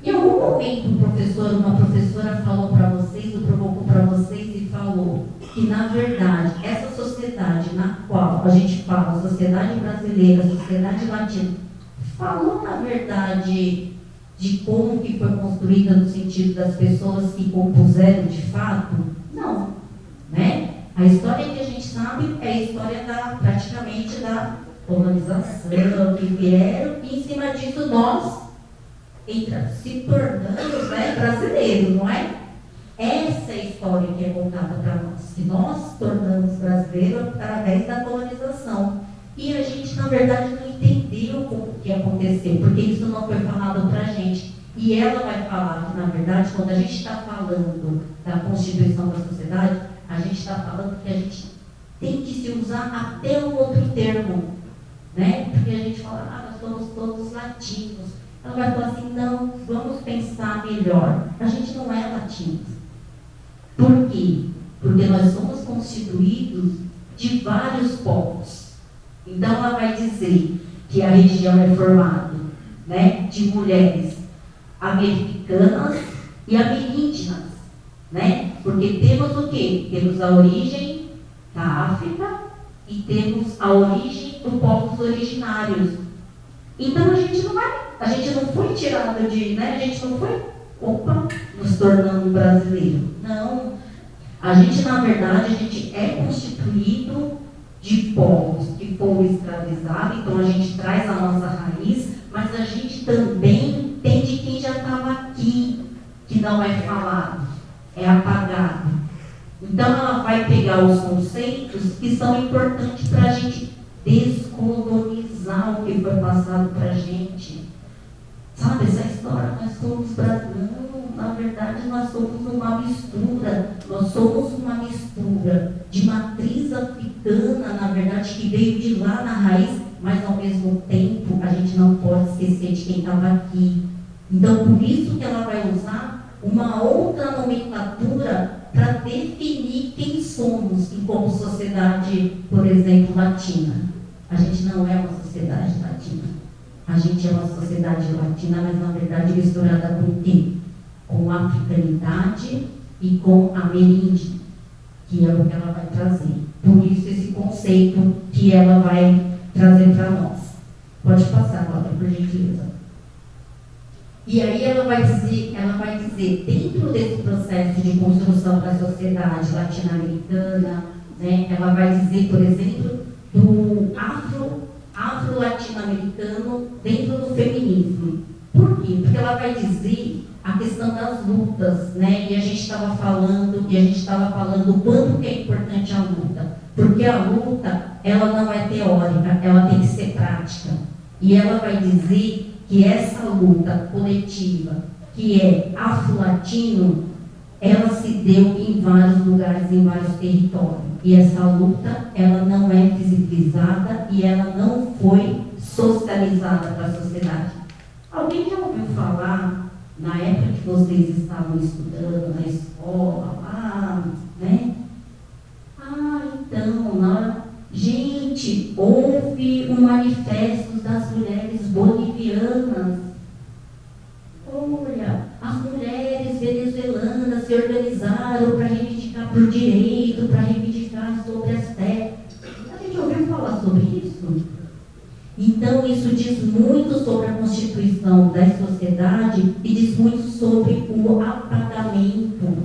Em algum momento uma professora falou para vocês, ou provocou para vocês e falou que, na verdade, essa sociedade na qual a gente fala, sociedade brasileira, sociedade latina, falou, na verdade, de como que foi construída no sentido das pessoas que compuseram de fato? Não, né? A história que a gente sabe é a história praticamente da colonização, que vieram, e em cima disso nós se tornamos, né, brasileiros, não é? Essa é a história que é contada para nós, que nós tornamos brasileiros através da colonização. E a gente, na verdade, não entendeu o que aconteceu, porque isso não foi falado para a gente. E ela vai falar que, na verdade, quando a gente está falando da constituição da sociedade, a gente está falando que a gente tem que se usar até um outro termo, né? Porque a gente fala, nós somos todos latinos. Ela vai falar assim, não, vamos pensar melhor. A gente não é latino. Por quê? Porque nós somos constituídos de vários povos. Então, ela vai dizer que a região é formada, né, de mulheres americanas e ameríndinas, né? Porque temos o quê? Temos a origem da África e temos a origem dos povos originários. Então, a gente não foi tirado né? A gente não foi, nos tornando brasileiro. Não. A gente, na verdade, a gente é constituído de povos que foram escravizados, então a gente traz a nossa raiz, mas a gente também tem de quem já estava aqui, que não é falado, é apagado. Então ela vai pegar os conceitos que são importantes para a gente descolonizar o que foi passado para a gente. Sabe, essa história, nós somos brasileiros, na verdade nós somos uma mistura, de matriz africana, na verdade, que veio de lá na raiz, mas ao mesmo tempo a gente não pode esquecer de quem estava aqui. Então, por isso que ela vai usar uma outra nomenclatura para definir quem somos, e como sociedade, por exemplo, latina. A gente não é uma sociedade latina. A gente é uma sociedade latina, mas na verdade misturada com o quê? Com a africanidade e com a ameríndia, que é o que ela vai trazer. Por isso esse conceito que ela vai trazer para nós. Pode passar, Cláudia, por gentileza. E aí ela vai dizer, dentro desse processo de construção da sociedade latino-americana, né, ela vai dizer, por exemplo, do afro-latino-americano dentro do feminismo. Por quê? Porque ela vai dizer a questão das lutas, né? E a gente estava falando o quanto que é importante a luta. Porque a luta, ela não é teórica, ela tem que ser prática. E ela vai dizer que essa luta coletiva, que é afro-latino, ela se deu em vários lugares, em vários territórios. E essa luta, ela não é visibilizada e ela não foi socializada para a sociedade. Alguém já ouviu falar, na época que vocês estavam estudando na escola, lá, né? Gente, houve um manifesto das mulheres bolivianas. Olha, as mulheres venezuelanas se organizaram para reivindicar por direito, para reivindicar sobre as terras. A gente ouviu falar sobre isso? Então, isso diz muito sobre a constituição da sociedade e diz muito sobre o apagamento.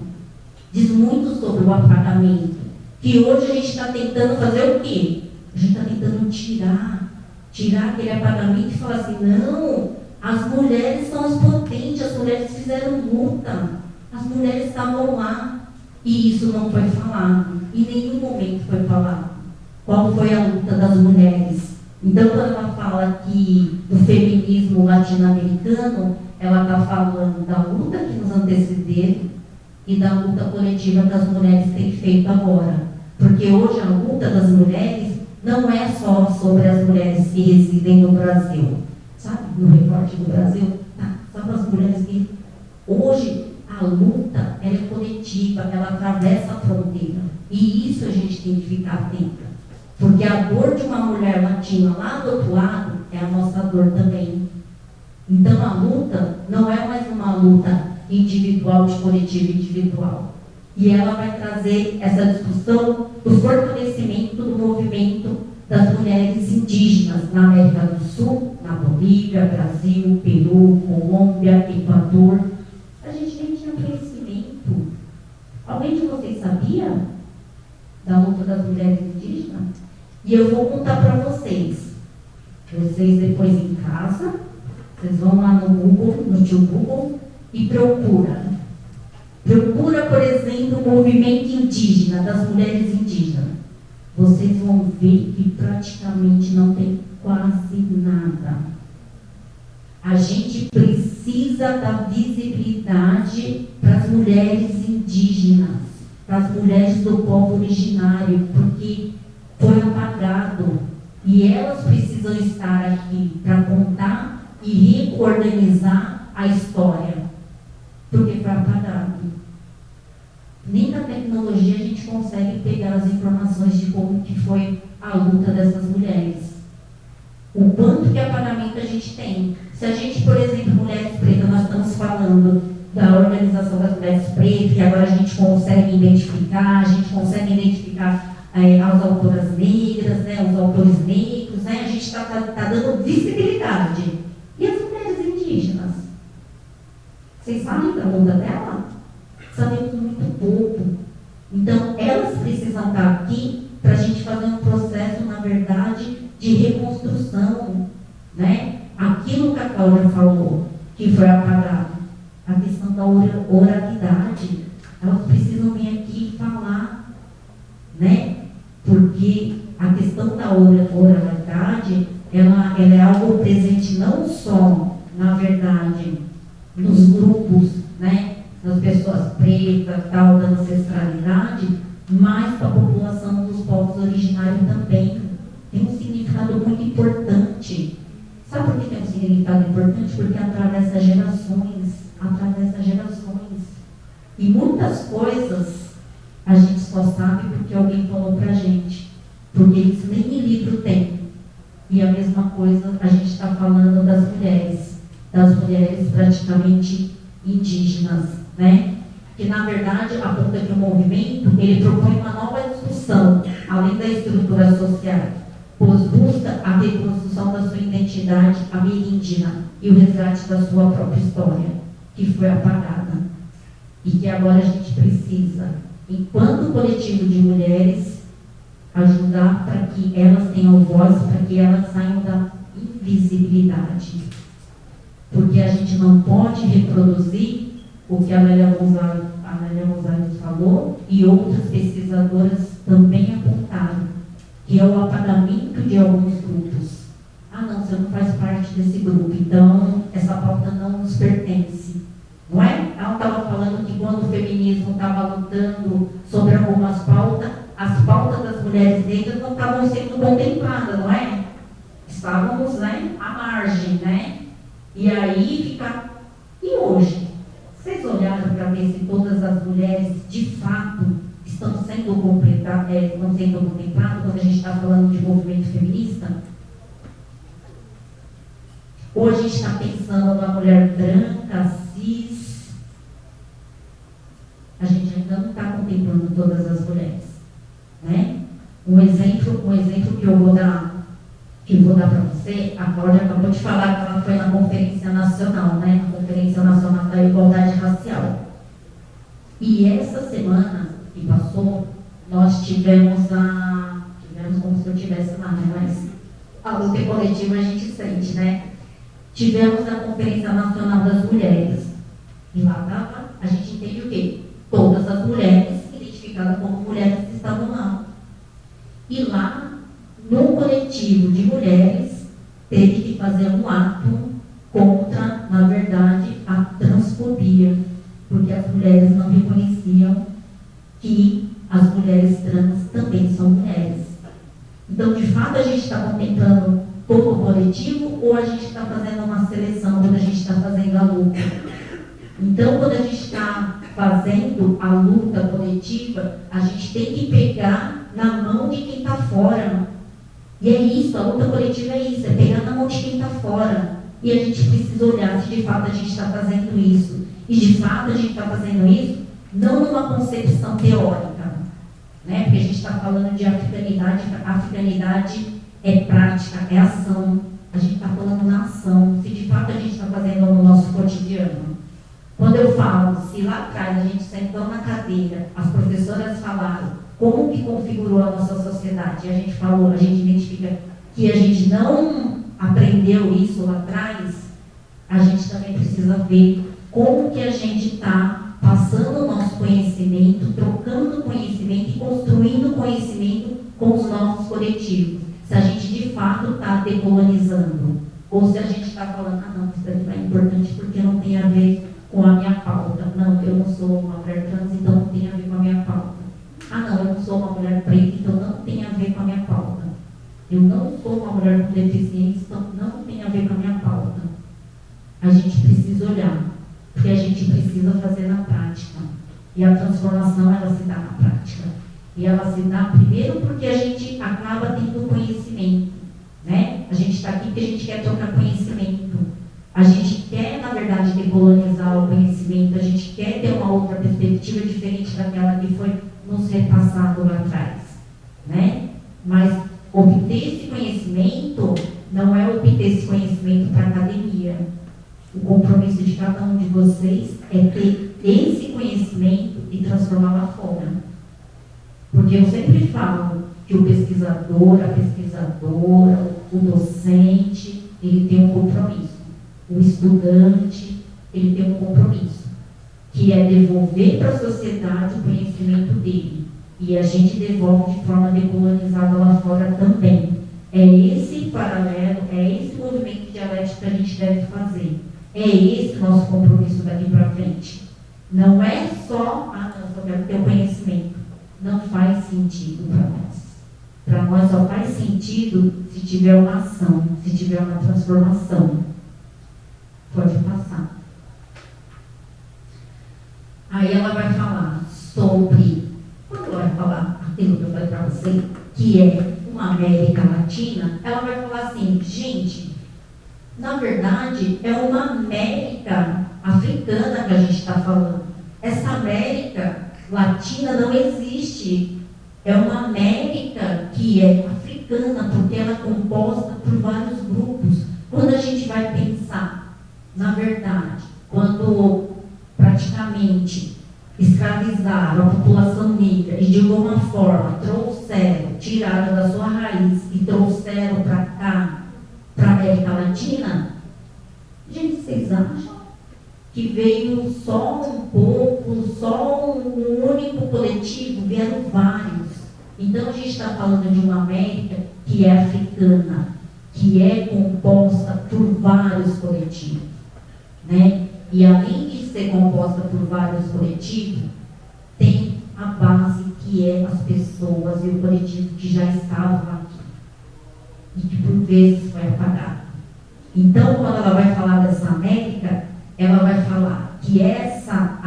Diz muito sobre o apagamento. Que hoje a gente está tentando fazer o quê? A gente está tentando tirar aquele apagamento e falar assim, não, as mulheres são as potentes, as mulheres fizeram luta, as mulheres estavam lá. E isso não foi falado. Em nenhum momento foi falado. Qual foi a luta das mulheres? Então, quando ela fala aqui do feminismo latino-americano, ela está falando da luta que nos antecederam e da luta coletiva que as mulheres têm feito agora. Porque hoje a luta das mulheres não é só sobre as mulheres que residem no Brasil, sabe? No recorte do Brasil, tá? Só para as mulheres que... Hoje, a luta, ela é coletiva, ela atravessa a fronteira. E isso a gente tem que ficar atenta. Porque a dor de uma mulher latina lá do outro lado é a nossa dor também. Então a luta não é mais uma luta individual, de coletivo individual. E ela vai trazer essa discussão do fortalecimento do movimento das mulheres indígenas na América do Sul, na Bolívia, Brasil, Peru, Colômbia, Equador. A gente nem tinha conhecimento. Alguém de vocês sabia da luta das mulheres indígenas? E eu vou contar para vocês. Vocês depois em casa, vocês vão lá no Google, no tio Google, e procura. Procura, por exemplo, o movimento indígena, das mulheres indígenas. Vocês vão ver que praticamente não tem quase nada. A gente precisa da visibilidade para as mulheres indígenas, para as mulheres do povo originário, porque foi apagado. E elas precisam estar aqui para contar e reorganizar a história, porque foi apagado. Nem na tecnologia a gente consegue pegar as informações de como que foi a luta dessas mulheres. O quanto de apagamento a gente tem. Se a gente, por exemplo, mulheres pretas, nós estamos falando da organização das mulheres pretas, que agora a gente consegue identificar, as autoras negras, né, os autores negros, né, a gente está dando visibilidade. E as mulheres indígenas? Vocês sabem da luta dela? Sabemos muito pouco. Então, elas precisam estar aqui para a gente fazer um processo, na verdade, de reconstrução, né? Aquilo que a Cláudia falou, que foi apagado, a questão da oralidade, elas precisam vir aqui falar, né? Porque a questão da oralidade, ela é algo presente não só, na verdade, nos grupos, né, das pessoas pretas, tal, da ancestralidade, mas para a população dos povos originários também. Tem um significado muito importante. Sabe por que tem um significado importante? Porque atravessa gerações, E muitas coisas a gente só sabe porque alguém falou pra gente. Porque isso nem em livro tem. coisa, a gente está falando das mulheres praticamente indígenas, né? Que na verdade aponta que o movimento ele propõe uma nova discussão, além da estrutura social, pois busca a reconstrução da sua identidade ameríndia e o resgate da sua própria história, que foi apagada. E que agora a gente precisa, enquanto coletivo de mulheres, ajudar para que elas tenham voz, para que elas saiam da invisibilidade. Porque a gente não pode reproduzir o que a Lélia Gonzalez falou e outras pesquisadoras também apontaram, que é o apagamento de alguns grupos. Ah, não, você não faz parte desse grupo, então essa pauta não nos pertence. Não é? Ela estava falando que quando o feminismo estava lutando sobre algumas pautas, as pautas das mulheres negras não estavam sendo contempladas, não é? Estávamos, né, à margem, né? E aí fica... E hoje? Vocês olharam para ver se todas as mulheres, de fato, estão sendo contempladas quando a gente está falando de movimento feminista? Ou a gente está pensando numa mulher branca, cis? A gente ainda não está contemplando todas as mulheres, né? Um exemplo que eu vou dar para você, a Cláudia acabou de falar que ela foi na Conferência Nacional, né? Na Conferência Nacional da Igualdade Racial. E essa semana que passou, nós tivemos como se eu estivesse lá, né? Mas a luta coletiva a gente sente, né? Tivemos a Conferência Nacional das Mulheres. E lá estava, a gente entende o quê? Todas as mulheres identificadas como mulheres estavam lá. E lá, no coletivo de mulheres, teve que fazer um ato contra, na verdade, a transfobia, porque as mulheres não reconheciam que as mulheres trans também são mulheres. Então, de fato, a gente está contemplando todo o coletivo ou a gente está fazendo uma seleção quando a gente está fazendo a luta? Então, quando a gente está fazendo a luta coletiva, a gente tem que pegar na mão de quem está fora. E é isso, a luta coletiva é isso, é pegar na mão de quem está fora. E a gente precisa olhar se de fato a gente está fazendo isso. E de fato a gente está fazendo isso não numa concepção teórica, né? Porque a gente está falando de africanidade, a africanidade é prática, é ação. A gente está falando na ação, se de fato a gente está fazendo no nosso cotidiano. Quando eu falo, se lá atrás a gente sentou na cadeira, as professoras falaram como que configurou a nossa sociedade, e a gente falou, a gente identifica que a gente não aprendeu isso lá atrás, a gente também precisa ver como que a gente está passando o nosso conhecimento, trocando conhecimento e construindo conhecimento com os nossos coletivos. Se a gente de fato está decolonizando, ou se a gente está falando, ah não, isso daqui não é importante porque não tem a ver com a minha pauta. Não, eu não sou uma mulher trans, então não tem a ver com a minha pauta. Ah não, eu não sou uma mulher preta, então não tem a ver com a minha pauta. Eu não sou uma mulher com deficiência, então não tem a ver com a minha pauta. A gente precisa olhar, porque a gente precisa fazer na prática. E a transformação, ela se dá na prática. E ela se dá primeiro porque a gente acaba tendo conhecimento, né? A gente está aqui porque a gente quer trocar conhecimento. A gente quer, na verdade, decolonizar o conhecimento. A gente quer ter uma outra perspectiva diferente daquela que foi nos repassado lá atrás, né? Mas obter esse conhecimento não é obter esse conhecimento para a academia. O compromisso de cada um de vocês é ter esse conhecimento e transformar lá fora. Porque eu sempre falo que o pesquisador, a pesquisadora, o docente, ele tem um compromisso. O estudante, ele tem um compromisso, que é devolver para a sociedade o conhecimento dele. E a gente devolve de forma decolonizada lá fora também. É esse paralelo, é esse movimento dialético que a gente deve fazer. É esse nosso compromisso daqui para frente. Não é só, ah não, só quero ter o conhecimento. Não faz sentido para nós. Para nós só faz sentido se tiver uma ação, se tiver uma transformação. Pode passar. Aí ela vai falar sobre, quando ela vai falar aquilo que eu falei para você, que é uma América Latina, Latina, ela vai falar assim, gente, na verdade é uma América africana que a gente está falando. Essa América Latina não existe. É uma América que é africana, porque ela é composta por vários grupos. Quando a gente vai pensar, na verdade, quando praticamente escravizaram a população negra e de alguma forma tiraram da sua raiz e trouxeram para cá, para a América Latina, gente, vocês acham que veio só um pouco, só um único coletivo? Vieram vários. Então a gente está falando de uma América que é africana, que é composta por vários coletivos, né? E além de ser composta por vários coletivos, tem a base que é as pessoas e o coletivo que já estavam aqui e que por vezes foi apagado. Então, quando ela vai falar dessa América, ela vai falar que essa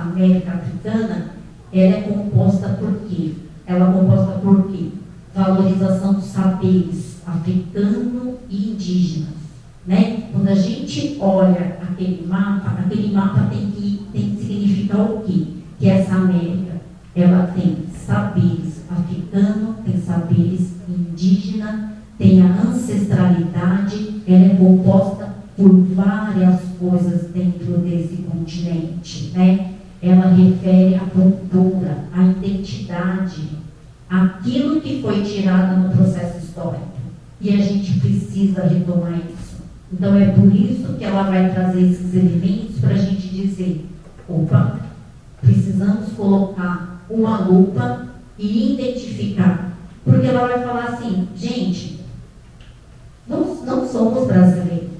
América africana, ela é composta por quê? Ela é composta por quê? Valorização dos saberes africano e indígenas. Né? Quando a gente olha aquele mapa tem que significar o quê? Que essa América, ela tem saberes africano, tem saberes indígena, tem a ancestralidade, ela é composta por várias coisas dentro desse continente, né? Ela refere à cultura, à identidade, aquilo que foi tirado no processo histórico. E a gente precisa retomar isso. Então é por isso que ela vai trazer esses elementos para a gente dizer, opa, precisamos colocar uma lupa e identificar. Porque ela vai falar assim, gente, não somos brasileiros.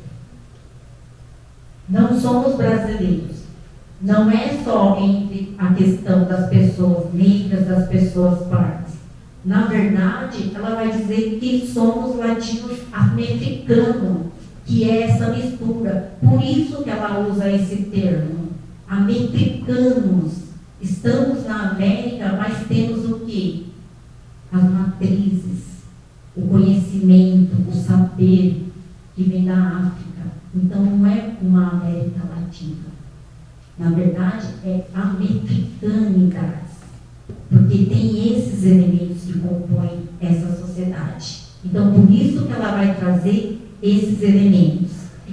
Não somos brasileiros. Não é só entre a questão das pessoas negras, das pessoas pardas. Na verdade, ela vai dizer que somos latino-americanos, que é essa mistura. Por isso que ela usa esse termo, americanos. Estamos na América, mas temos o quê? As matrizes, o conhecimento, o saber que vem da África. Então não é uma América Latina. Na verdade, é americanidade. Porque tem esses elementos que compõem essa sociedade. Então, por isso que ela vai trazer esses elementos.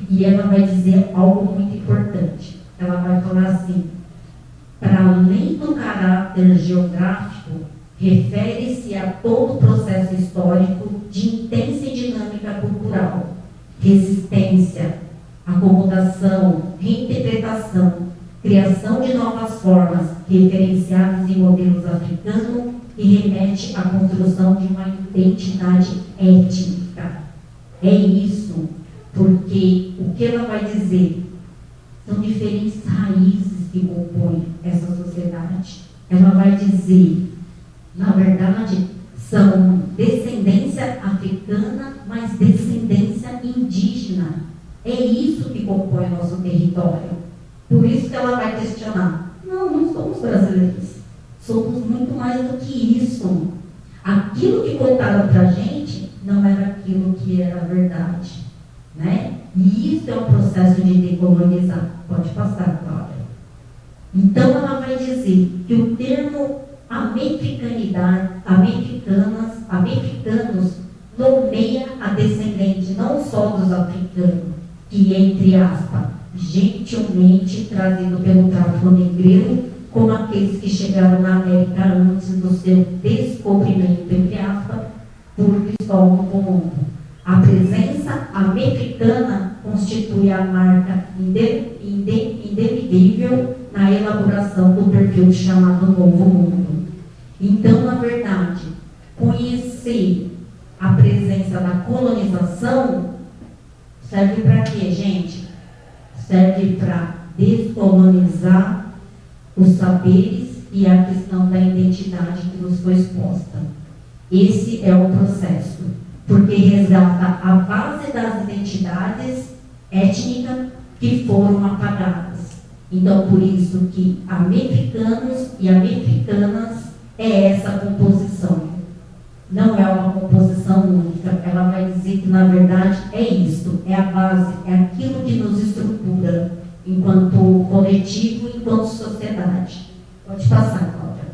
E ela vai dizer algo muito importante. Ela vai falar assim, para além do caráter geográfico, refere-se a todo o processo histórico de intensa e dinâmica cultural, resistência, acomodação, reinterpretação, criação de novas formas referenciadas em modelos africanos e remete à construção de uma identidade étnica. É isso, porque o que ela vai dizer são diferentes raízes que compõem essa sociedade. Ela vai dizer, na verdade, são descendência africana, mas descendência indígena. É isso que compõe o nosso território. Por isso que ela vai questionar. Não somos brasileiros. Somos muito mais do que isso. Aquilo que contaram para a gente não era aquilo que era a verdade. Né? E isso é um processo de decolonizar. Pode passar, Cláudia. Então ela vai dizer que o termo americanidade, americanos, nomeia a descendente não só dos africanos, que entre aspas, gentilmente trazido pelo tráfico negreiro, como aqueles que chegaram na América antes do seu descobrimento, entre aspas, por Cristóvão Colombo. A presença americana constitui a marca indelegível na elaboração do perfil chamado Novo Mundo. Então, na verdade, conhecer a presença da colonização serve para quê, gente? Serve para descolonizar os saberes e a questão da identidade que nos foi exposta. Esse é o processo, porque resgata a base das identidades étnicas que foram apagadas. Então, por isso que americanos e americanas é essa composição. Não é uma composição única. que na verdade é isso, é a base, é aquilo que nos estrutura enquanto coletivo, enquanto sociedade. Pode passar, Cláudia.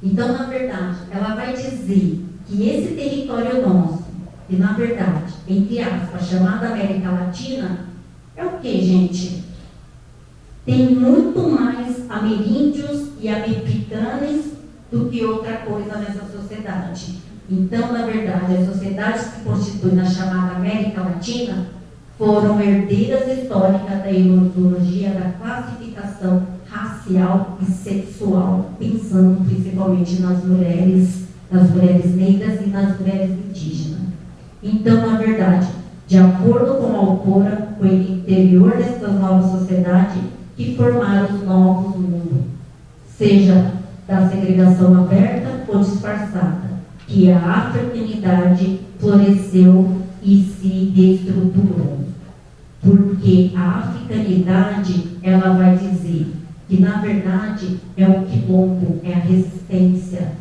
Então, na verdade, ela vai dizer que esse território nosso, que na verdade, entre aspas, chamada América Latina, é o que, gente? Tem muito mais ameríndios e americanos do que outra coisa nessa sociedade. Então, na verdade, as sociedades que constituem a chamada América Latina foram herdeiras históricas da ideologia da classificação racial e sexual, pensando principalmente nas mulheres negras e nas mulheres indígenas. Então, na verdade, de acordo com a autora, foi o interior dessas novas sociedades que formaram os novos mundos, seja da segregação aberta ou disfarçada, que a africanidade floresceu e se reestruturou. Porque a africanidade, ela vai dizer que, na verdade, é o quilombo, é a resistência.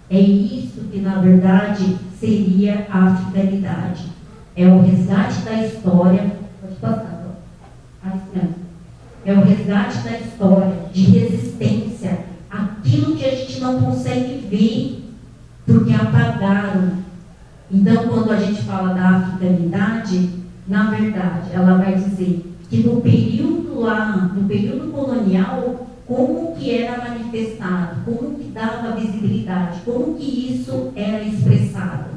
É isso que, na verdade, seria a africanidade. É o resgate da história. Pode passar, é o resgate da história, de resistência, aquilo que a gente não consegue ver, porque apagaram. Então, quando a gente fala da africanidade, na verdade, ela vai dizer que no período colonial, como que era manifestado, como que dava visibilidade, como que isso era expressado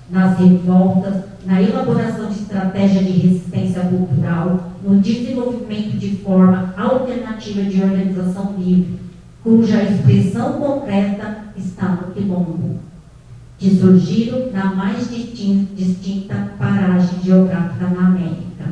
nas revoltas, na elaboração de estratégia de resistência cultural, no desenvolvimento de forma alternativa de organização livre, cuja expressão concreta está no quilombo, que surgiram na mais distinta paragem geográfica na América.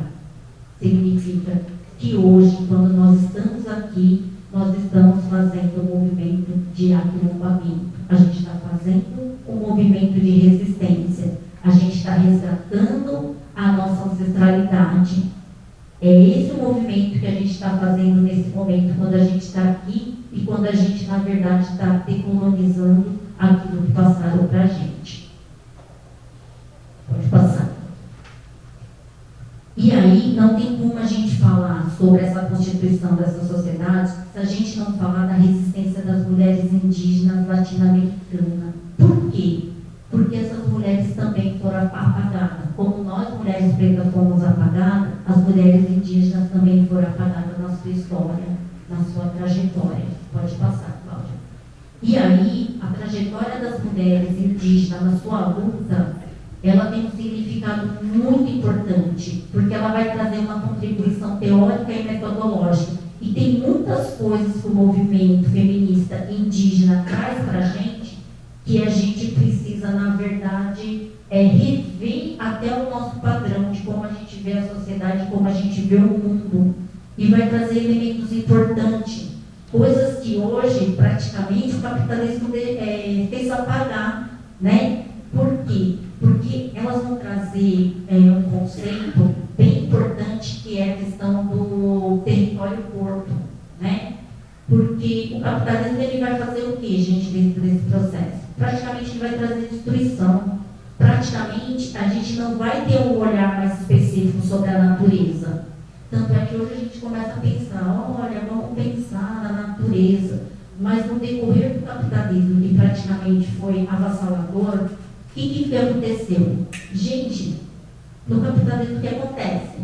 Significa que hoje, quando nós estamos aqui, nós estamos fazendo um movimento de aquilombamento. A gente está fazendo um movimento de resistência. A gente está resgatando a nossa ancestralidade. É esse o movimento que a gente está fazendo nesse momento, quando a gente está aqui e quando a gente, na verdade, está decolonizando aquilo que passaram para a gente. Pode passar. E aí, não tem como a gente falar sobre essa constituição dessa sociedade se a gente não falar da resistência das mulheres indígenas latino-americanas. Por quê? Porque essas mulheres também foram apagadas. Como nós, mulheres pretas, fomos apagadas, as mulheres indígenas também foram apagadas na sua história, na sua trajetória. Pode passar, Cláudia. E aí, a trajetória das mulheres indígenas na sua luta, ela tem um significado muito importante, porque ela vai trazer uma contribuição teórica e metodológica. E tem muitas coisas que o movimento feminista indígena traz para a gente, que a gente precisa, na verdade, rever até o nosso padrão de como a gente vê a sociedade, como a gente vê o mundo. E vai trazer elementos importantes, coisas que hoje, praticamente, o capitalismo fez apagar, né? Por quê? Porque elas vão trazer um conceito bem importante, que é a questão do território-corpo, né? Porque o capitalismo, ele vai fazer o quê, gente, dentro desse processo? Praticamente ele vai trazer destruição. Praticamente a gente não vai ter um olhar mais específico sobre a natureza. Tanto é que hoje a gente começa a pensar, olha, vamos pensar na natureza. Mas no decorrer do capitalismo, que praticamente foi avassalador, o que aconteceu? Gente, no capitalismo o que acontece?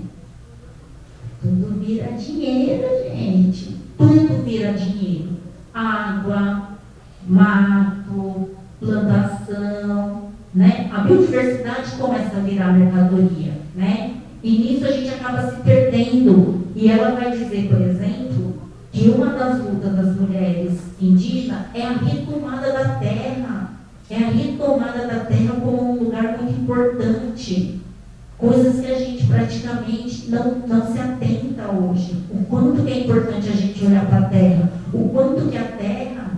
Tudo vira dinheiro, gente. Tudo vira dinheiro. Água, mato, plantação, né? A biodiversidade começa a virar mercadoria, né? E nisso a gente acaba se perdendo. E ela vai dizer, por exemplo, que uma das lutas das mulheres indígenas é a retomada da terra. É a retomada da terra como um lugar muito importante. Coisas que a gente praticamente não se atenta hoje. O quanto que é importante a gente olhar para a terra. O quanto que a terra,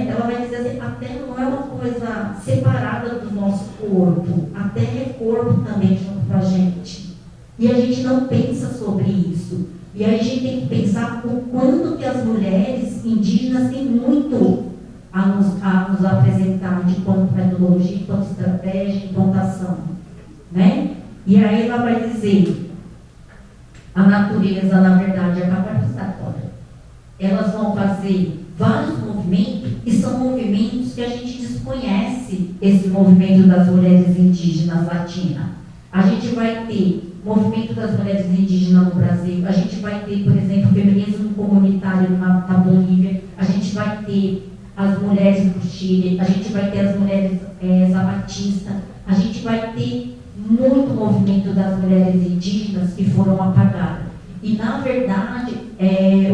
ela vai dizer assim, a terra não é uma coisa separada do nosso corpo. A terra é corpo também junto com a gente. E a gente não pensa sobre isso. E aí a gente tem que pensar o quanto que as mulheres indígenas têm muito a nos apresentar de quanto metodologia, quanto estratégia, quanto ação, né? E aí ela vai dizer, a natureza, na verdade, é capacitatória. Elas vão fazer vários movimentos, e são movimentos que a gente desconhece, esse movimento das mulheres indígenas latinas. A gente vai ter movimento das mulheres indígenas no Brasil, a gente vai ter, por exemplo, feminismo comunitário na Bolívia, a gente vai ter as mulheres do Chile, a gente vai ter as mulheres zapatistas, a gente vai ter muito movimento das mulheres indígenas que foram apagadas. E, na verdade,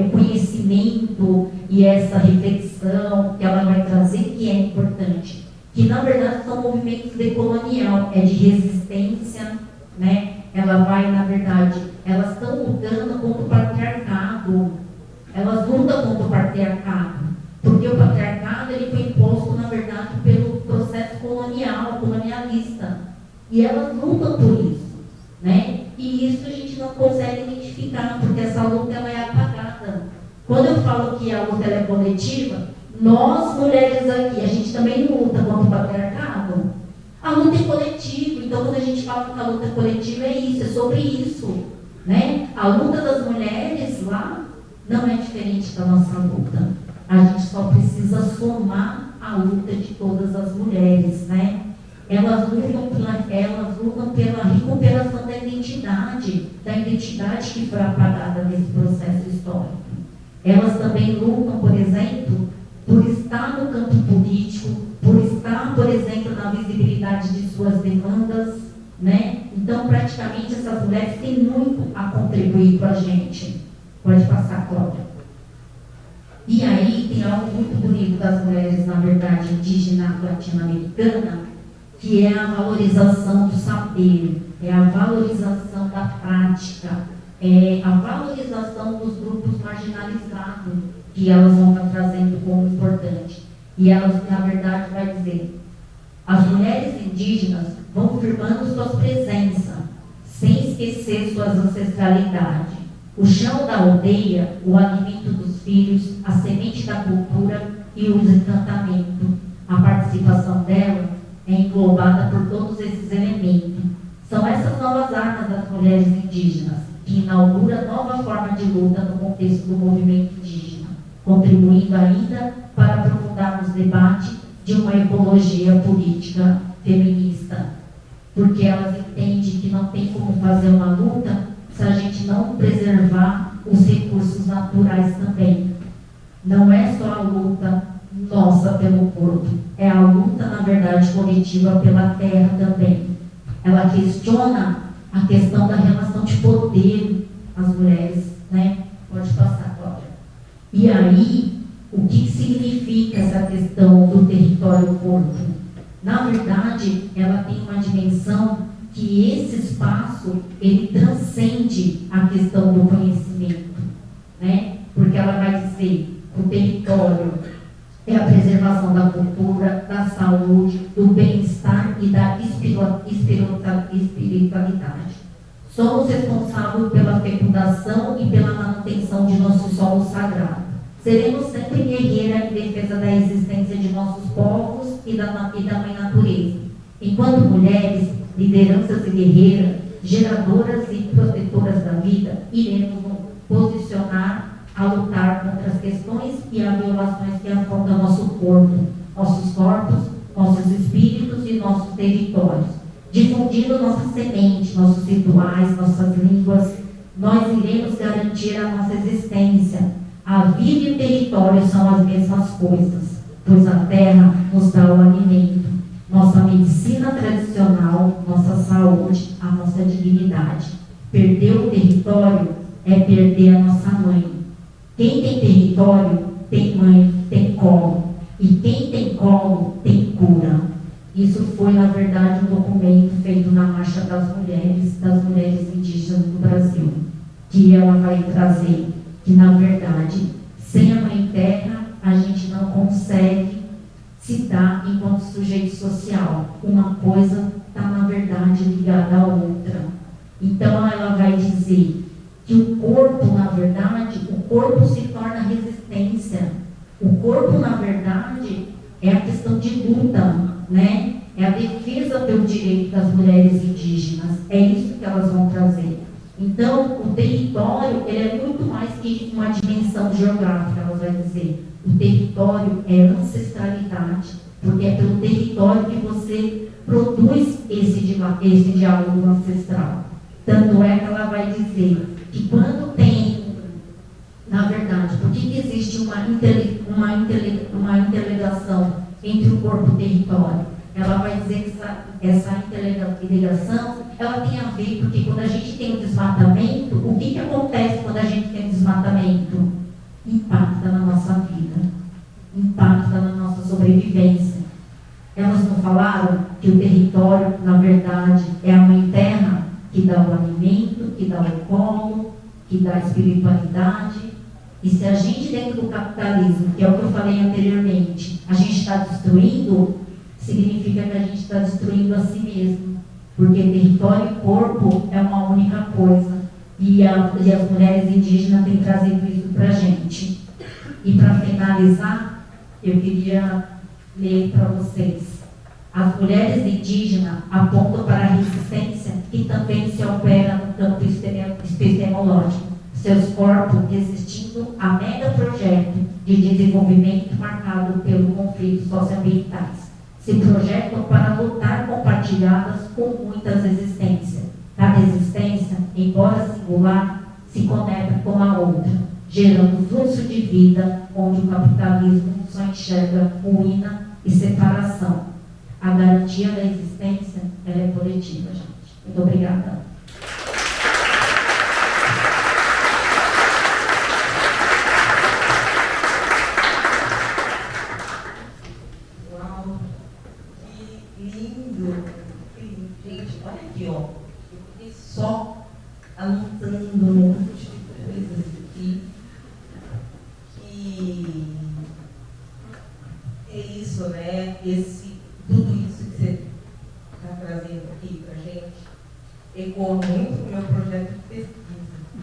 o conhecimento e essa reflexão que ela vai trazer que é importante, que, na verdade, são movimentos decolonial, de resistência, né? Ela vai, na verdade, elas estão lutando contra o patriarcado, elas lutam contra o patriarcado, porque o patriarcado ele foi imposto, na verdade, pelo processo colonialista, e elas lutam por isso, né? E isso a gente não consegue identificar, porque essa luta ela é apagada. Quando eu falo que a luta ela é coletiva, nós, mulheres aqui, a gente também não luta contra o patriarcado. A luta é coletiva, então quando a gente fala que a luta é coletiva é isso, é sobre isso, né? A luta das mulheres lá não é diferente da nossa luta. A gente só precisa somar a luta de todas as mulheres, né? Elas lutam pela recuperação da identidade que foi apagada nesse processo histórico. Elas também lutam, por exemplo, por estar no campo político, por estar, por exemplo, na visibilidade de suas demandas, né? Então, praticamente, essas mulheres têm muito a contribuir com a gente. Pode passar, Cláudia. E aí, tem algo muito bonito das mulheres, na verdade, indígena latino-americana, que é a valorização do saber, é a valorização da prática, é a valorização dos grupos marginalizados, que elas vão estar trazendo como importante. E elas, na verdade, vai dizer, as mulheres indígenas vão firmando suas presenças, sem esquecer suas ancestralidades. O chão da aldeia, o alimento dos filhos, a semente da cultura e o encantamento. A participação dela é englobada por todos esses elementos. São essas novas armas das mulheres indígenas que inaugura nova forma de luta no contexto do movimento indígena, contribuindo ainda para aprofundar os debates de uma ecologia política feminista, porque elas entendem que não tem como fazer uma luta se a gente não preservar os recursos naturais também. Não é só a luta nossa pelo corpo, é a luta, na verdade, coletiva pela terra também. Ela questiona a questão da relação de poder às mulheres, né? Pode passar, Cláudia. E aí, o que significa essa questão do território-corpo? Na verdade, ela tem uma dimensão que esse espaço, ele transcende a questão do conhecimento, né? Porque ela vai dizer, o território é a preservação da cultura, da saúde, do bem-estar e da espiritualidade. Somos responsáveis pela fecundação e pela manutenção de nosso solo sagrado. Seremos sempre guerreiras em defesa da existência de nossos povos e da mãe natureza. Enquanto mulheres, lideranças e guerreiras, geradoras e protetoras da vida, iremos nos posicionar a lutar contra as questões e as violações que afrontam nosso corpo, nossos corpos, nossos espíritos e nossos territórios. Difundindo nossa semente, nossos rituais, nossas línguas, nós iremos garantir a nossa existência. A vida e o território são as mesmas coisas, pois a terra nos dá o alimento, nossa medicina tradicional, nossa saúde, a nossa dignidade. Perder o território é perder a nossa mãe. Quem tem território tem mãe, tem colo. E quem tem colo tem cura. Isso foi, na verdade, um documento feito na Marcha das mulheres indígenas do Brasil, que ela vai trazer que, na verdade, sem a Mãe Terra, a gente não consegue se dar enquanto sujeito social. Uma coisa está, na verdade, ligada à outra. Então, ela vai dizer que o corpo, na verdade, o corpo se torna resistência. O corpo, na verdade, lutam, né? É a defesa pelo direito das mulheres indígenas. É isso que elas vão trazer. Então, o território, ele é muito mais que uma dimensão geográfica, elas vão dizer. O território é ancestralidade, porque é pelo território que você produz esse diálogo ancestral. Tanto é que ela vai dizer que quando tem, na verdade, por que existe uma interligação entre o corpo e o território? Ela vai dizer que essa interligação, ela tem a ver, porque quando a gente tem um desmatamento, o que acontece quando a gente tem um desmatamento? Impacta na nossa vida, impacta na nossa sobrevivência. Elas não falaram que o território, na verdade, é a mãe terra que dá o alimento, que dá o colo, que dá a espiritualidade. E se a gente, dentro do capitalismo, que é o que eu falei anteriormente, a gente está destruindo, significa que a gente está destruindo a si mesmo. Porque território e corpo é uma única coisa. E as mulheres indígenas têm trazido isso para a gente. E para finalizar, eu queria ler para vocês. As mulheres indígenas apontam para a resistência que também se opera no campo epistemológico. Seus corpos resistindo a megaprojeto de desenvolvimento marcado pelos conflitos socioambientais. Se projetam para lutar compartilhadas com muitas existências. Cada existência, embora singular, se conecta com a outra, gerando fluxo de vida onde o capitalismo só enxerga ruína e separação. A garantia da existência, ela é coletiva, gente. Muito obrigada. Uau, que lindo. Gente, olha aqui, ó. Eu fiquei só anotando um monte de coisas aqui. Que é isso, né? Tudo isso que você está trazendo aqui para a gente ecoa muito no meu projeto de pesquisa.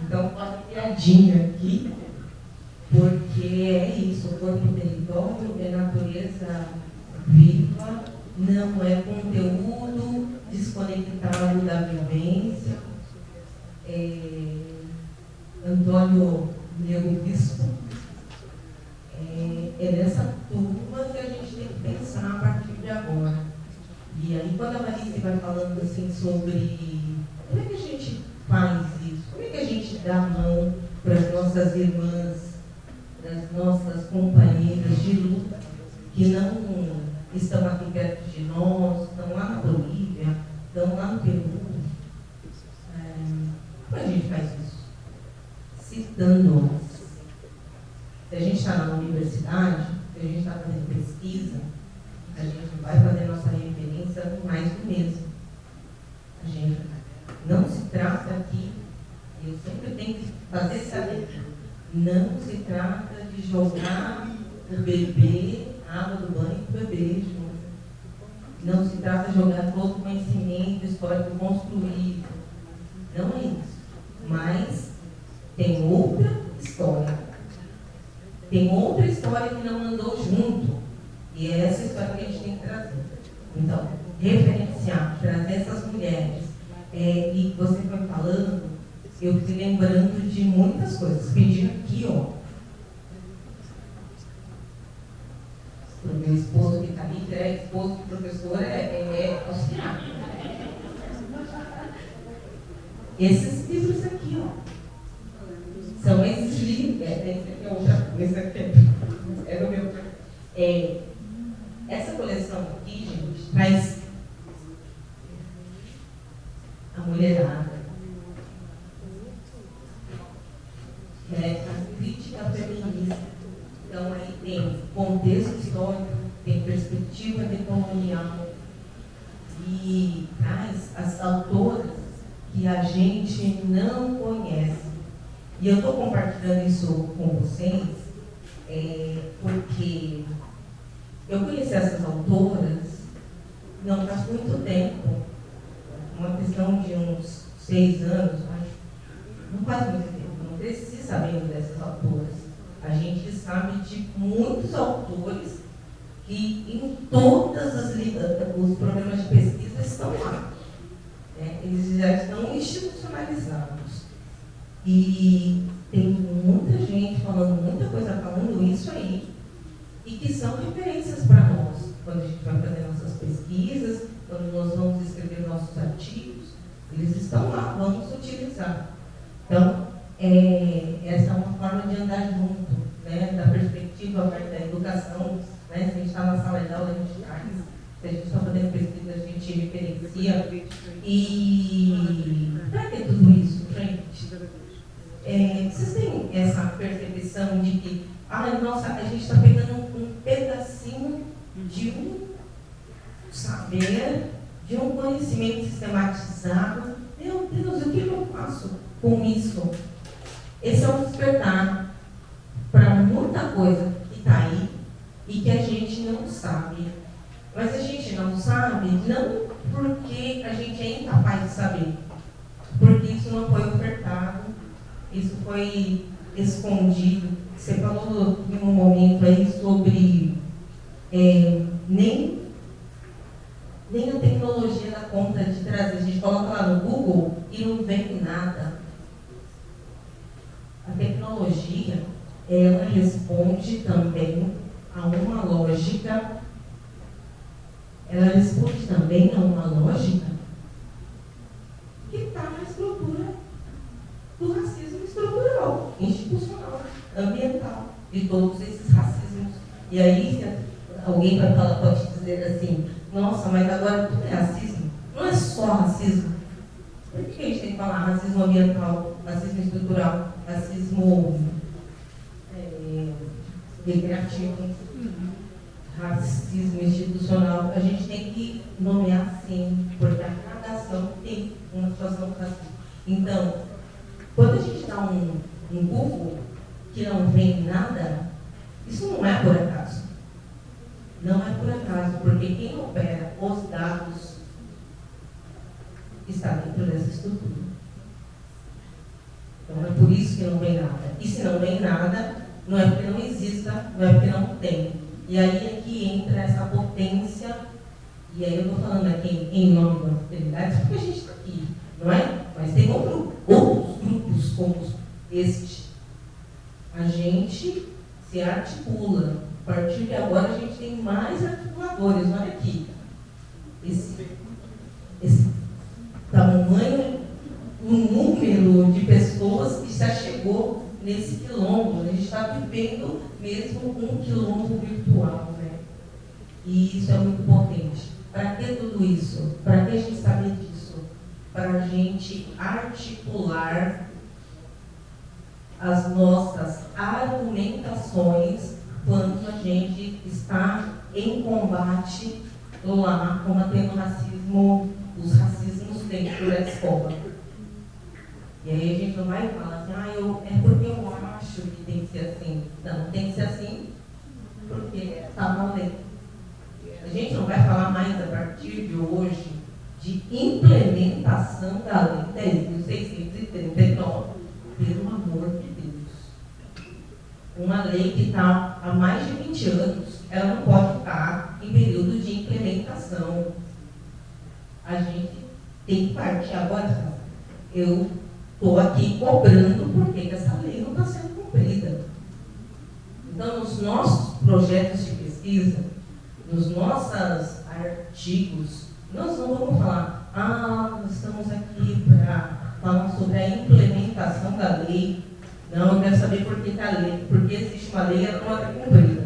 Então, uma piadinha aqui, porque é isso, o corpo território é natureza viva, não é conteúdo desconectado da vivência. Antônio Nego Bispo, é nessa turma que a gente tem que pensar a partir de agora. E aí, quando a Marice vai falando assim sobre como é que a gente faz isso, como é que a gente dá a mão para as nossas irmãs, para as nossas companheiras de luta, que não estão aqui perto de nós, estão lá na Bolívia, estão lá no Peru. Como a gente faz isso? Citando-as. Se a gente está na universidade, se a gente está fazendo pesquisa, a gente vai fazer nossa referência mais do mesmo. A gente não se trata aqui, eu sempre tenho que fazer saber, não se trata de jogar o bebê, a água do banho para o bebê junto. Não se trata de jogar todo o conhecimento histórico construído. Não é isso. Mas tem outra história. Tem outra história que não andou junto. E é essa história que a gente tem que trazer. Então, referenciar, trazer essas mulheres. E você foi falando, eu fui lembrando de muitas coisas. Pedindo aqui, ó, para o meu esposo que está ali, que é esposo do professor, é auxiliar. Esses livros aqui, ó, são esses livros. Esse aqui é outra coisa, é do meu. Essa coleção aqui, gente, traz a mulherada, a crítica feminista. Então, aí tem contexto histórico, tem perspectiva decolonial e traz as autoras que a gente não conhece. E eu estou compartilhando isso com vocês porque eu conheci essas autoras não faz muito tempo, uma questão de uns 6 anos, mas não faz muito tempo, não cresci sabendo dessas autoras. A gente sabe de muitos autores E em todas os programas de pesquisa estão lá. Né? Eles já estão institucionalizados. E tem muita gente falando, muita coisa falando isso aí, e que são referências para nós, quando a gente vai fazer nossas pesquisas, quando nós vamos escrever nossos artigos, eles estão lá, vamos utilizar. Então, essa é uma forma de andar junto, né, da perspectiva da educação, né, se a gente está na sala de aula, a gente traz, se a gente está fazendo pesquisa, a gente referencia. E para que tudo isso, gente? Vocês têm essa percepção de que, nossa, a gente está pegando um pedacinho de um saber, de um conhecimento sistematizado. Meu Deus, o que eu faço com isso? Esse é um despertar para muita coisa que está aí e que a gente não sabe. Mas a gente não sabe não porque a gente é incapaz de saber, porque isso não foi ofertado, isso foi escondido. Você falou em um momento aí sobre nem a tecnologia dá conta de trazer. A gente coloca lá no Google e não vem nada. A tecnologia, ela responde também a uma lógica. Ela responde também a uma lógica que está na estrutura do racismo estrutural, institucional, ambiental, de todos esses racismos. E aí, se alguém pode dizer assim, nossa, mas agora tudo é racismo? Não é só racismo. Por que a gente tem que falar racismo ambiental, racismo estrutural, racismo recreativo, racismo institucional? A gente tem que nomear sim, porque a cada ação tem uma situação racista. Então, quando a gente dá um Google que não vem nada, isso não é por acaso. Não é por acaso, porque quem opera os dados está dentro dessa estrutura. Então é por isso que não vem nada. E se não vem nada, não é porque não exista, não é porque não tem. E aí é que entra essa potência, e aí eu estou falando aqui em nome da fidelidade, porque a gente está aqui, não é? Mas tem outros grupos como este. A gente se articula. A partir de agora, a gente tem mais articuladores. Olha aqui. Esse tamanho, o número de pessoas que se achegou nesse quilombo. A gente está vivendo mesmo um quilombo virtual, né? E isso é muito potente. Para que tudo isso? Para que a gente sabe disso? Para a gente articular as nossas argumentações quando a gente está em combate lá, combatendo o racismo, os racismos dentro da escola. E aí a gente não vai falar assim, é porque eu acho que tem que ser assim. Não, tem que ser assim porque está na lei. A gente não vai falar mais a partir de hoje de implementação da lei 10.639, pelo amor de Deus. Uma lei que está há mais de 20 anos, ela não pode estar em período de implementação. A gente tem que partir agora. Eu estou aqui cobrando porque essa lei não está sendo cumprida. Então, nos nossos projetos de pesquisa, nos nossos artigos, nós não vamos falar, nós estamos aqui para falar sobre a implementação da lei. Não, eu quero saber por que a lei, porque existe uma lei e ela não é cumprida.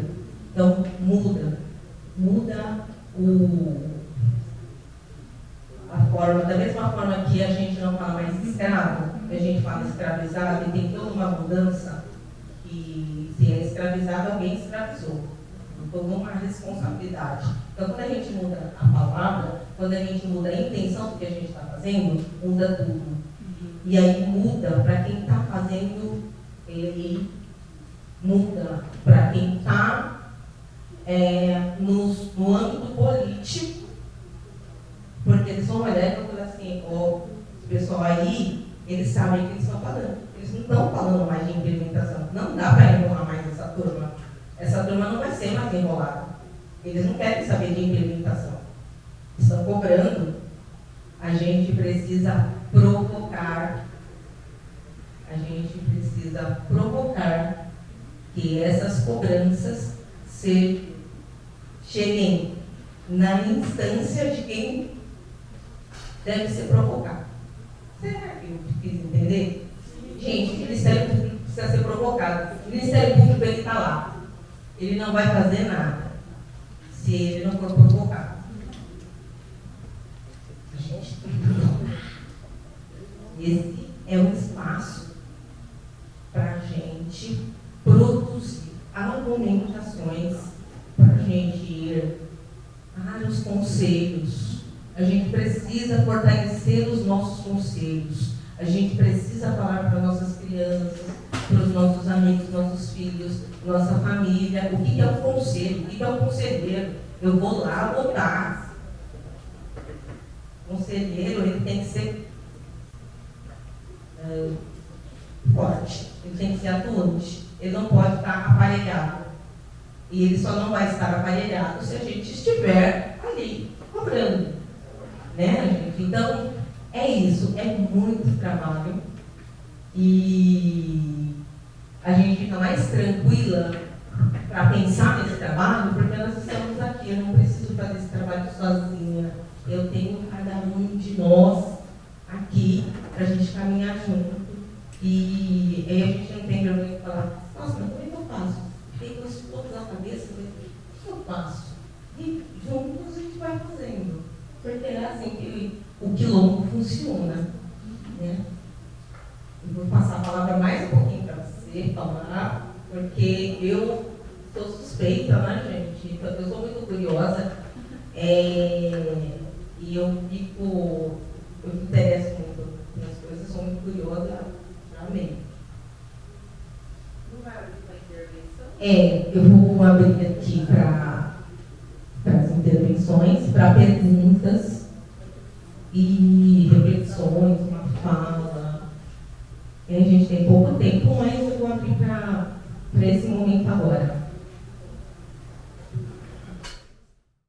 Então, muda a forma, da mesma forma que a gente não fala mais escravo, a gente fala escravizado, e tem toda uma mudança, que se é escravizado, alguém escravizou. Toda uma responsabilidade. Então, quando a gente muda a palavra, quando a gente muda a intenção do que a gente está fazendo, muda tudo. E aí muda para quem está fazendo, ele muda para quem está no âmbito político, porque eles vão olhar e vão falar assim, o pessoal aí, eles sabem o que eles estão falando. Eles não estão falando mais de implementação. Não dá para enrolar mais essa turma. Essa turma não vai ser mais enrolada. Eles não querem saber de implementação. Estão cobrando. A gente precisa provocar. A gente precisa provocar que essas cobranças cheguem na instância de quem deve ser provocado. Será que eu fiz entender? Gente, o Ministério Público precisa ser provocado. O Ministério Público, ele está lá. Ele não vai fazer nada se ele não for provocado. A gente tem que provocar. Esse é um espaço para a gente produzir argumentações, para a gente ir para os conselhos. A gente precisa fortalecer os nossos conselhos. A gente precisa falar para nossas crianças, para os nossos amigos, nossos filhos, nossa família, o que é o conselho, o que é o conselheiro. Eu vou lá votar. O conselheiro, ele tem que ser forte, ele tem que ser atuante. Ele não pode estar aparelhado. E ele só não vai estar aparelhado se a gente estiver ali, cobrando. Né, gente? Então, é isso, é muito trabalho. E a gente fica mais tranquila para pensar nesse trabalho, porque nós estamos aqui. Eu não preciso fazer esse trabalho sozinha. Eu tenho cada um de nós aqui para a gente caminhar junto. E aí a gente não tem vergonha de falar, nossa, mas como é que eu faço? Tem coisas todas na cabeça, mas o que eu faço? E juntos a gente vai fazendo. Porque é assim que o quilombo funciona. Né? Eu vou passar a palavra mais um pouquinho para você falar, porque eu sou suspeita, né, gente? Eu sou muito curiosa e eu me interesso muito nas coisas, sou muito curiosa, amém. Não vai abrir para intervenção? Eu vou abrir aqui para as intervenções, para perguntas e reflexões, uma fala. A gente tem pouco tempo, mas eu vou abrir para esse momento agora.